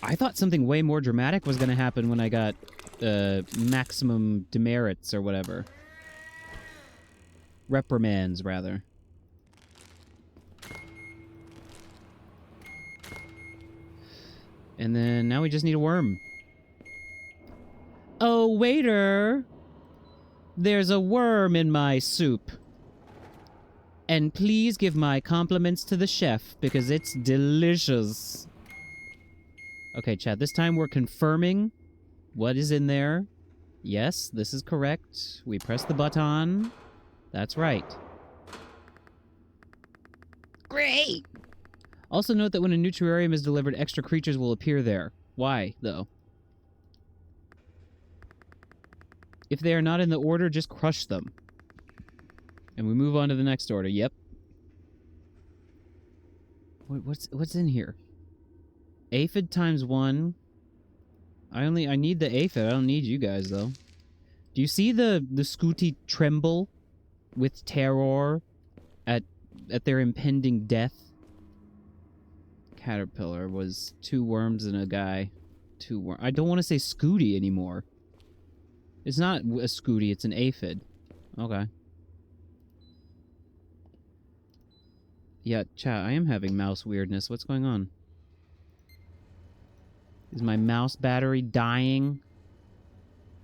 I thought something way more dramatic was going to happen when I got maximum demerits or whatever. Reprimands, rather. And then now we just need a worm. Oh, waiter! There's a worm in my soup. And please give my compliments to the chef, because it's delicious. Okay, Chad, this time we're confirming what is in there. Yes, this is correct. We press the button. That's right. Great! Also note that when a new terrarium is delivered, extra creatures will appear there. Why, though? If they are not in the order, just crush them. And we move on to the next order. Yep. Wait, what's in here? Aphid times 1. I need the aphid. I don't need you guys, though. Do you see the Scooty tremble with terror at their impending death? Caterpillar was 2 worms and a guy. 2 worms. I don't want to say Scooty anymore. It's not a Scooty, it's an aphid. Okay. Yeah, chat, I am having mouse weirdness. What's going on? Is my mouse battery dying?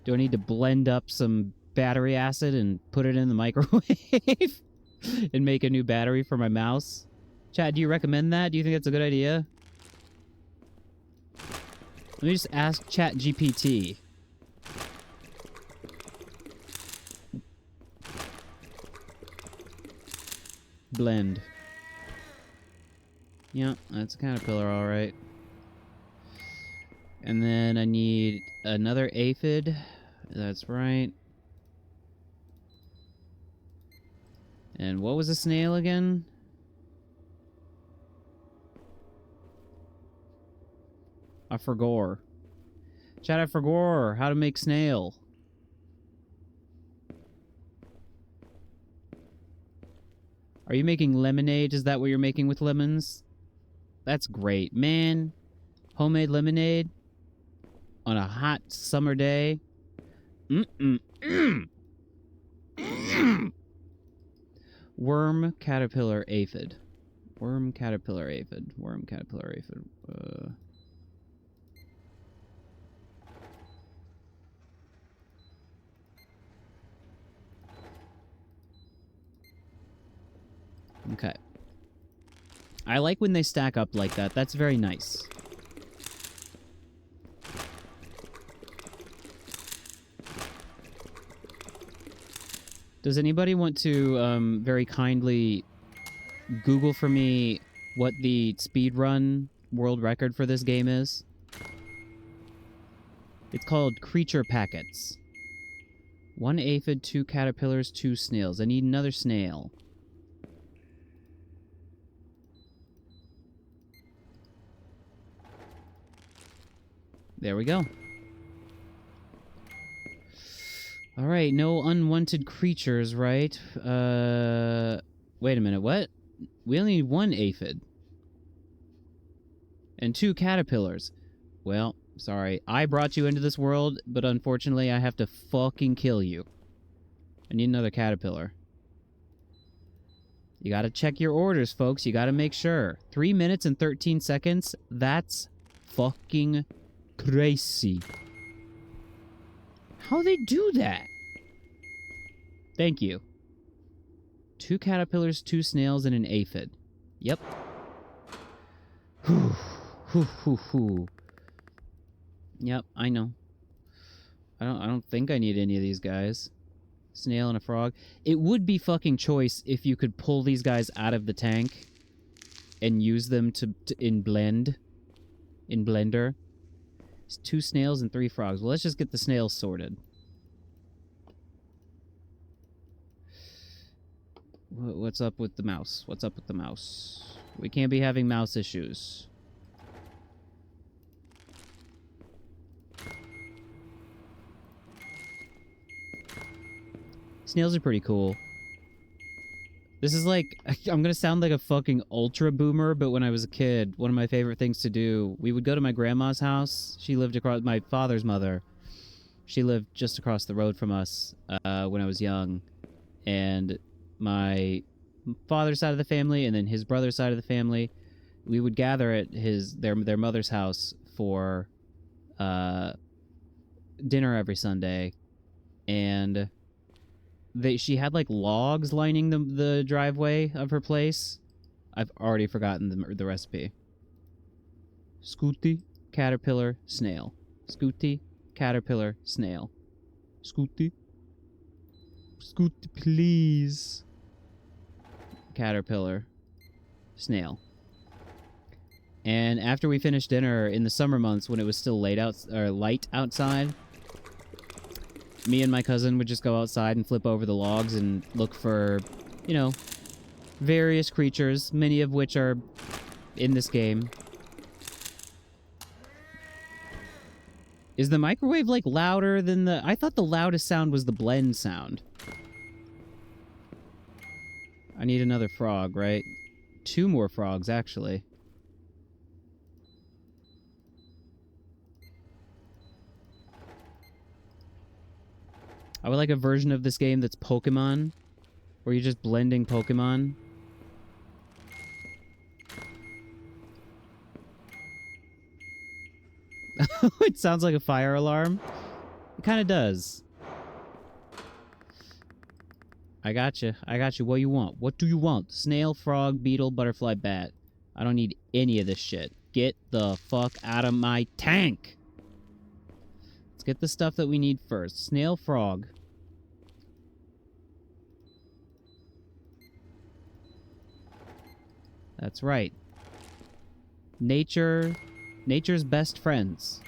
Do I need to blend up some battery acid and put it in the microwave? And make a new battery for my mouse? Chat, do you recommend that? Do you think that's a good idea? Let me just ask ChatGPT. Blend. Yeah, that's a caterpillar, alright. And then I need another aphid. That's right. And what was a snail again? I forgot. Chat, I forgot how to make snail. Are you making lemonade? Is that what you're making with lemons? That's great, man. Homemade lemonade on a hot summer day. Worm, caterpillar, aphid. Worm, caterpillar, aphid. Worm, caterpillar, aphid. Okay. I like when they stack up like that. That's very nice. Does anybody want to very kindly Google for me what the speedrun world record for this game is. It's called Creature Packets. 1 aphid, 2 caterpillars, 2 snails. I need another snail. There we go. Alright, no unwanted creatures, right? Wait a minute, what? We only need 1 aphid. And 2 caterpillars. Well, sorry. I brought you into this world, but unfortunately I have to fucking kill you. I need another caterpillar. You gotta check your orders, folks. You gotta make sure. 3 minutes and 13 seconds? That's fucking crazy. How they do that? Thank you. 2 caterpillars, 2 snails, and an aphid. Yep. Whew. Whew, whew, whew. Yep, I know. I don't think I need any of these guys. Snail and a frog. It would be fucking choice if you could pull these guys out of the tank and use them in Blender. It's 2 snails and 3 frogs. Well, let's just get the snails sorted. What's up with the mouse? What's up with the mouse? We can't be having mouse issues. Snails are pretty cool. This is like, I'm gonna sound like a fucking ultra boomer, but when I was a kid, one of my favorite things to do, we would go to my grandma's house. She lived across, my father's mother. She lived just across the road from us when I was young. And my father's side of the family and then his brother's side of the family, we would gather at their mother's house for dinner every Sunday. And she had like logs lining the driveway of her place. I've already forgotten the recipe. Scooty, caterpillar, snail. Scooty, caterpillar, snail. Scooty. Scooty, please. Caterpillar, snail. And after we finished dinner in the summer months when it was still light outside, me and my cousin would just go outside and flip over the logs and look for, you know, various creatures, many of which are in this game. Is the microwave, like, louder than the... I thought the loudest sound was the blend sound. I need another frog, right? 2 more frogs, actually. I would like a version of this game that's Pokemon, where you're just blending Pokemon. It sounds like a fire alarm. It kind of does. I gotcha. I got you. What you want? What do you want? Snail, frog, beetle, butterfly, bat. I don't need any of this shit. Get the fuck out of my tank! Let's get the stuff that we need first. Snail, frog. That's right. Nature's best friends.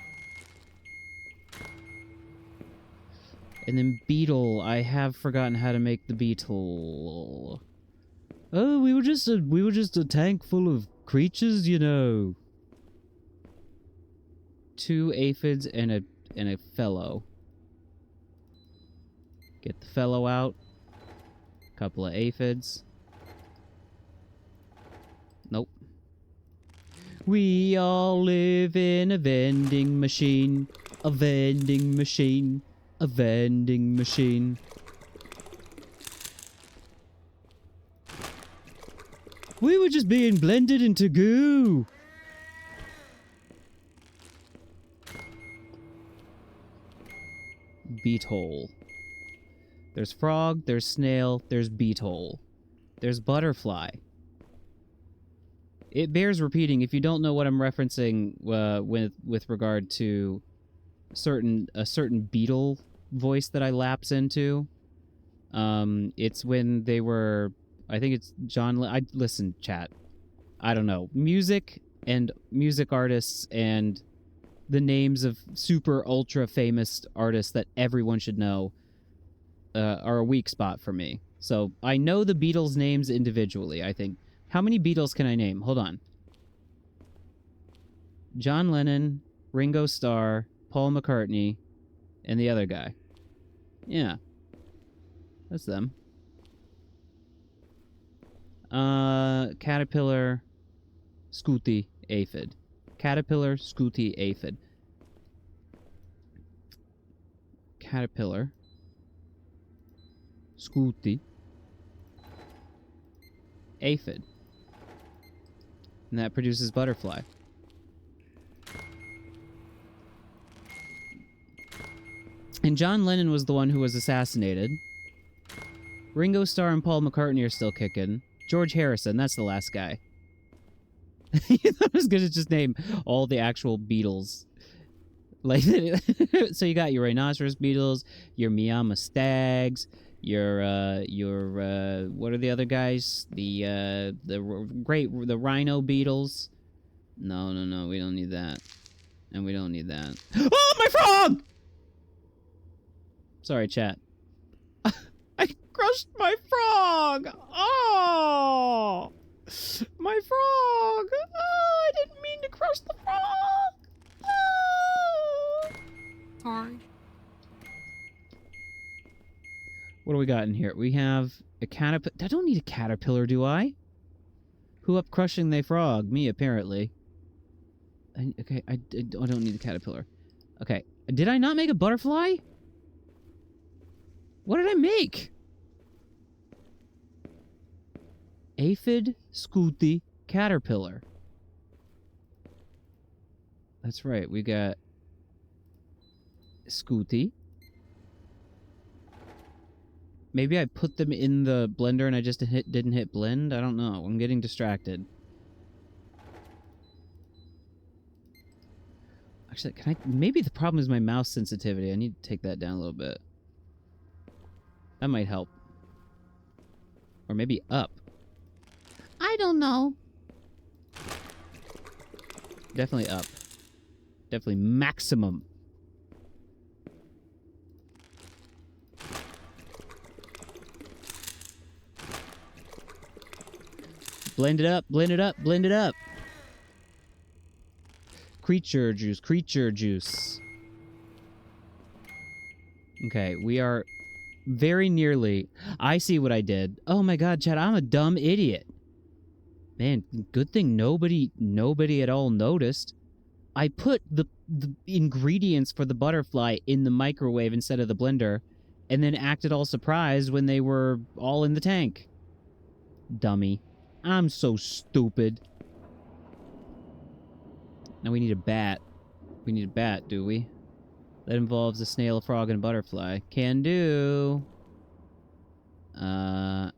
And then beetle, I have forgotten how to make the beetle. Oh, we were just a tank full of creatures, you know. 2 aphids and a fellow. Get the fellow out. Couple of aphids. Nope. We all live in a vending machine. A vending machine. A vending machine. We were just being blended into goo. Beetle. There's frog, there's snail, there's beetle. There's butterfly. It bears repeating if you don't know what I'm referencing with regard to a certain beetle voice that I lapse into. It's when they were I think it's John. Listen, chat. I don't know. Music and music artists and the names of super ultra famous artists that everyone should know are a weak spot for me. So I know the Beatles' names individually, I think. How many Beatles can I name? Hold on. John Lennon, Ringo Starr, Paul McCartney, and the other guy. Yeah. That's them. Caterpillar, Scooty, Aphid. Caterpillar, Scooty, Aphid. Caterpillar, Scooty, Aphid. And that produces butterfly. And John Lennon was the one who was assassinated. Ringo Starr and Paul McCartney are still kicking. George Harrison, that's the last guy. I was going to just name all the actual Beatles. Like, so you got your Rhinoceros Beatles, your Miama Stags, your what are the other guys? The Rhino Beatles. No, we don't need that. And we don't need that. Oh, my frog! Sorry, chat. I crushed my frog! Oh! My frog! Oh, I didn't mean to crush the frog! Oh! Sorry. What do we got in here? We have a caterpillar. I don't need a caterpillar, do I? Who up crushing they frog? Me, apparently. Okay, I don't need a caterpillar. Okay, did I not make a butterfly? What did I make? Aphid, Scooty, Caterpillar. That's right, we got Scooty. Maybe I put them in the blender and I just didn't hit blend? I don't know. I'm getting distracted. Actually, can I... Maybe the problem is my mouse sensitivity. I need to take that down a little bit. That might help. Or maybe up. I don't know. Definitely up. Definitely maximum. Blend it up, blend it up, blend it up. Creature juice, creature juice. Okay, we are very nearly... I see what I did. Oh my god, Chad, I'm a dumb idiot. Man, good thing nobody at all noticed. I put the ingredients for the butterfly in the microwave instead of the blender, and then acted all surprised when they were all in the tank. Dummy. I'm so stupid. Now we need a bat. We need a bat, do we? That involves a snail, a frog, and a butterfly. Can do. Uh-huh.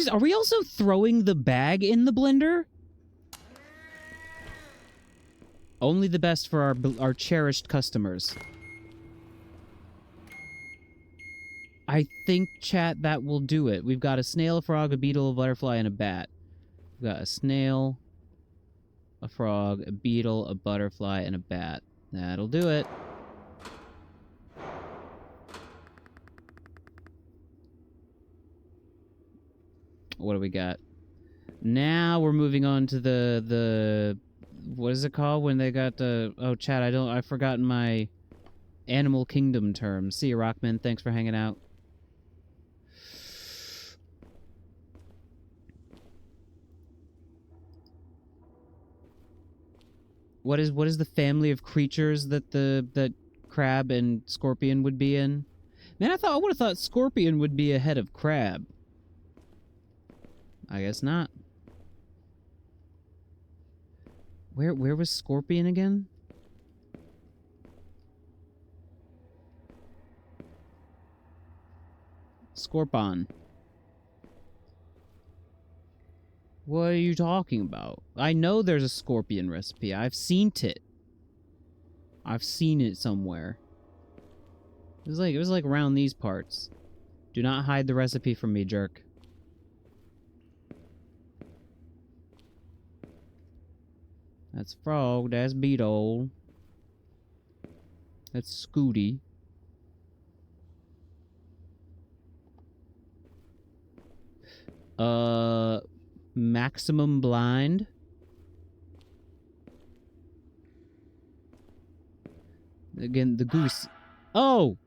Are we also throwing the bag in the blender? Only the best for our cherished customers. I think, chat, that will do it. We've got a snail, a frog, a beetle, a butterfly, and a bat. We've got a snail, a frog, a beetle, a butterfly, and a bat. That'll do it. What do we got? Now we're moving on to the what is it called when they got the... Oh, chat, I've forgotten my Animal Kingdom terms. See you, Rockman. Thanks for hanging out. What is the family of creatures that that crab and scorpion would be in? Man, I would have thought scorpion would be ahead of crab. I guess not. Where was scorpion again? Scorpion. What are you talking about? I know there's a scorpion recipe. I've seen it. I've seen it somewhere. It was like around these parts. Do not hide the recipe from me, jerk. That's Frog. That's Beetle. That's Scooty. Maximum blind. Again, the goose. Oh!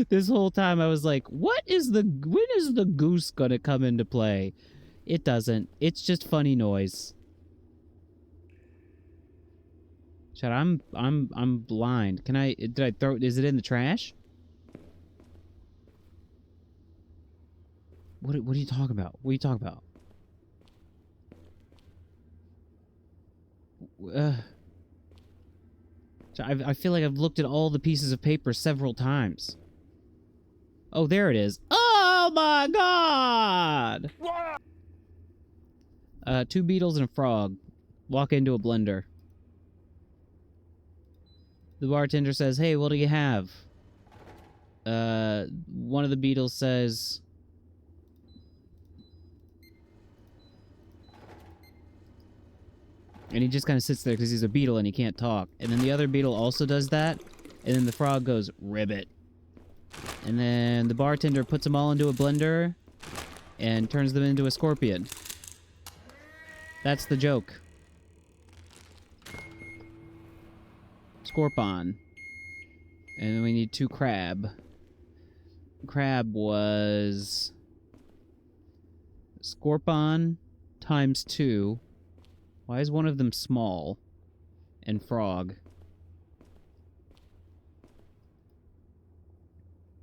This whole time I was like, when is the goose gonna come into play? It doesn't. It's just funny noise. Shut. I'm blind. Did I throw? Is it in the trash? What are you talking about? What are you talking about? I feel like I've looked at all the pieces of paper several times. Oh, there it is. Oh my god! Two beetles and a frog walk into a blender. The bartender says, "Hey, what do you have?" One of the beetles says, and he just kind of sits there because he's a beetle and he can't talk. And then the other beetle also does that. And then the frog goes, "Ribbit." And then the bartender puts them all into a blender and turns them into a scorpion. That's the joke. Scorpion. And then we need 2 crab. Crab was Scorpion times 2. Why is one of them small? And frog.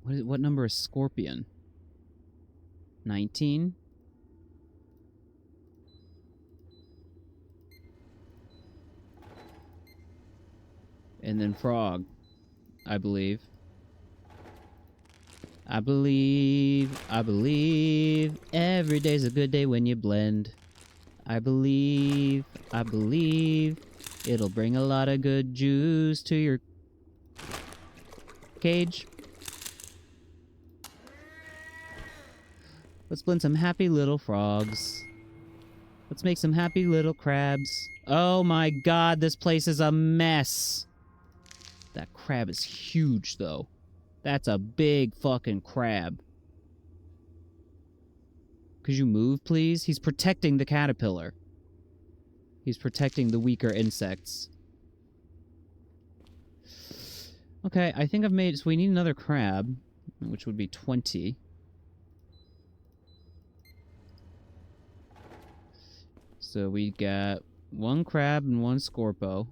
What number is scorpion? 19? And then frog, I believe. I believe every day's a good day when you blend. I believe it'll bring a lot of good juice to your cage. Let's blend some happy little frogs. Let's make some happy little crabs. Oh my god, this place is a mess. That crab is huge, though. That's a big fucking crab. Could you move, please? He's protecting the caterpillar. He's protecting the weaker insects. Okay, I think I've made... So we need another crab, which would be 20. So we got 1 crab and 1 scorpo.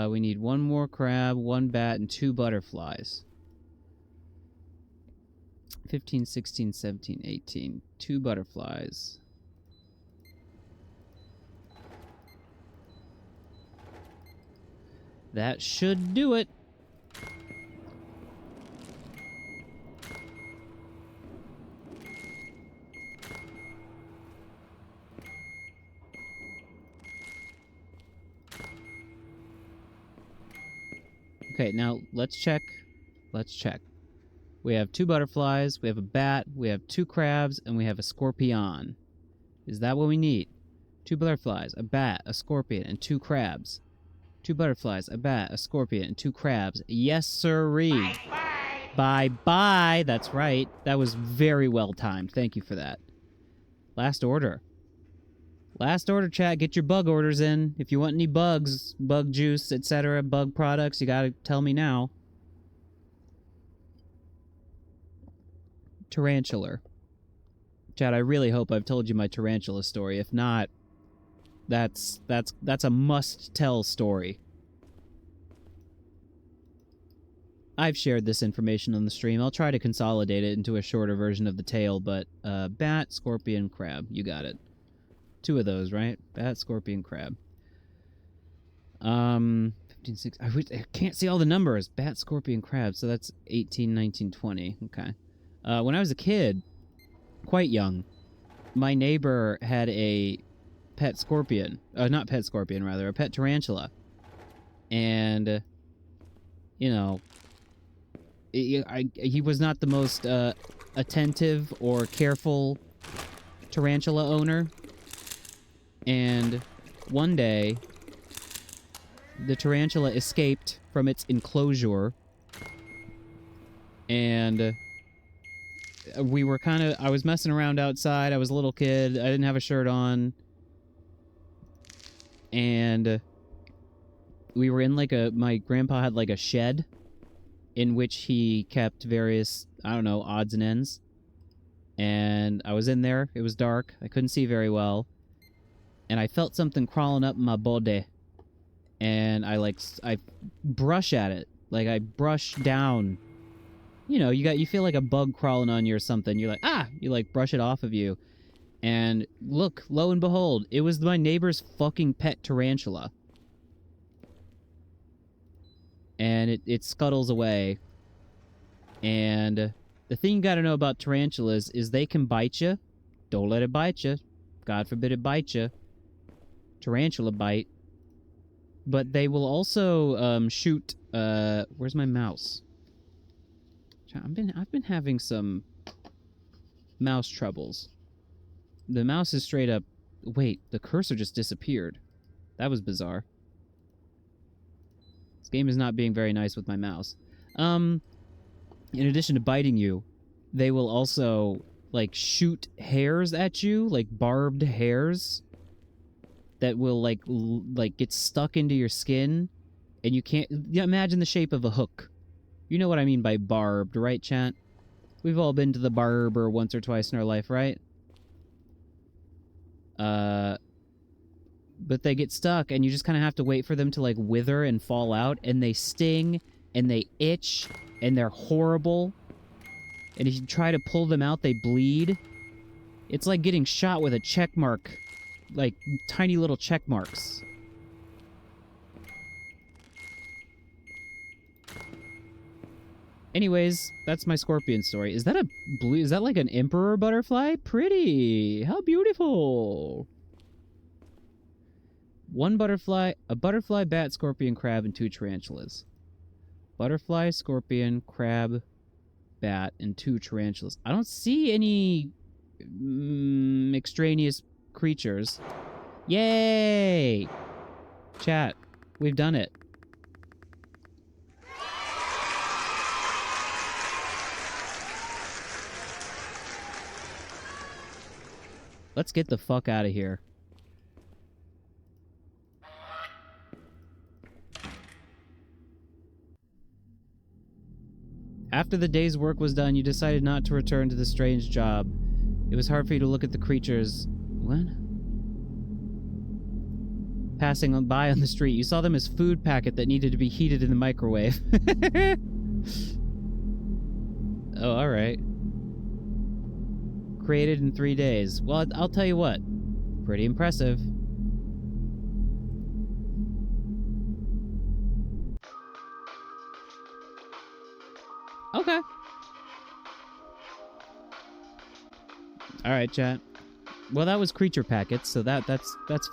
We need 1 more crab, 1 bat, and 2 butterflies. 15, 16, 17, 18. 2 butterflies. That should do it. Okay, now let's check. Let's check. We have 2 butterflies, we have a bat, we have 2 crabs, and we have a scorpion. Is that what we need? 2 butterflies, a bat, a scorpion, and 2 crabs. 2 butterflies, a bat, a scorpion, and 2 crabs. Yes, sirree. Bye-bye. Bye-bye. That's right. That was very well timed. Thank you for that. Last order. Last order, chat. Get your bug orders in. If you want any bugs, bug juice, etc., bug products, you gotta tell me now. Tarantular. Chad, I really hope I've told you my tarantula story. If not, that's a must-tell story. I've shared this information on the stream. I'll try to consolidate it into a shorter version of the tale, but bat, scorpion, crab. You got it. 2 of those, right? Bat, scorpion, crab. 15, 6. I can't see all the numbers. Bat, scorpion, crab. So that's 18, 19, 20. Okay. When I was a kid, quite young, my neighbor had a pet scorpion. Not pet scorpion, rather. A pet tarantula. And, you know, he was not the most attentive or careful tarantula owner. And one day, the tarantula escaped from its enclosure. And we were I was messing around outside. I was a little kid. I didn't have a shirt on. And we were in my grandpa had like a shed in which he kept various, I don't know, odds and ends. And I was in there. It was dark. I couldn't see very well. And I felt something crawling up my body. And I brush at it. Like I brush down. You know, you feel like a bug crawling on you or something. You're like, ah! You like brush it off of you. And look, lo and behold, it was my neighbor's fucking pet tarantula. And it scuttles away. And the thing you gotta know about tarantulas is they can bite you. Don't let it bite you. God forbid it bite you. Tarantula bite. But they will also shoot. Where's my mouse? I've been having some mouse troubles. The mouse is straight up. Wait, the cursor just disappeared. That was bizarre. This game is not being very nice with my mouse. In addition to biting you, they will also like shoot hairs at you, like barbed hairs that will like get stuck into your skin, and you can't imagine the shape of a hook. You know what I mean by barbed, right, chat? We've all been to the barber once or twice in our life, right? But they get stuck, and you just kind of have to wait for them to, like, wither and fall out, and they sting, and they itch, and they're horrible. And if you try to pull them out, they bleed. It's like getting shot with a check mark. Like, tiny little check marks. Anyways, that's my scorpion story. Is that is that like an emperor butterfly? Pretty! How beautiful! 1 butterfly, a butterfly, bat, scorpion, crab, and 2 tarantulas. Butterfly, scorpion, crab, bat, and 2 tarantulas. I don't see any extraneous creatures. Yay! Chat, we've done it. Let's get the fuck out of here. After the day's work was done, you decided not to return to the strange job. It was hard for you to look at the creatures. What? Passing by on the street. You saw them as food packet that needed to be heated in the microwave. Oh, alright. Created in 3 days. Well, I'll tell you what. Pretty impressive. Okay. Alright, chat. Well, that was creature packets, so that's fun.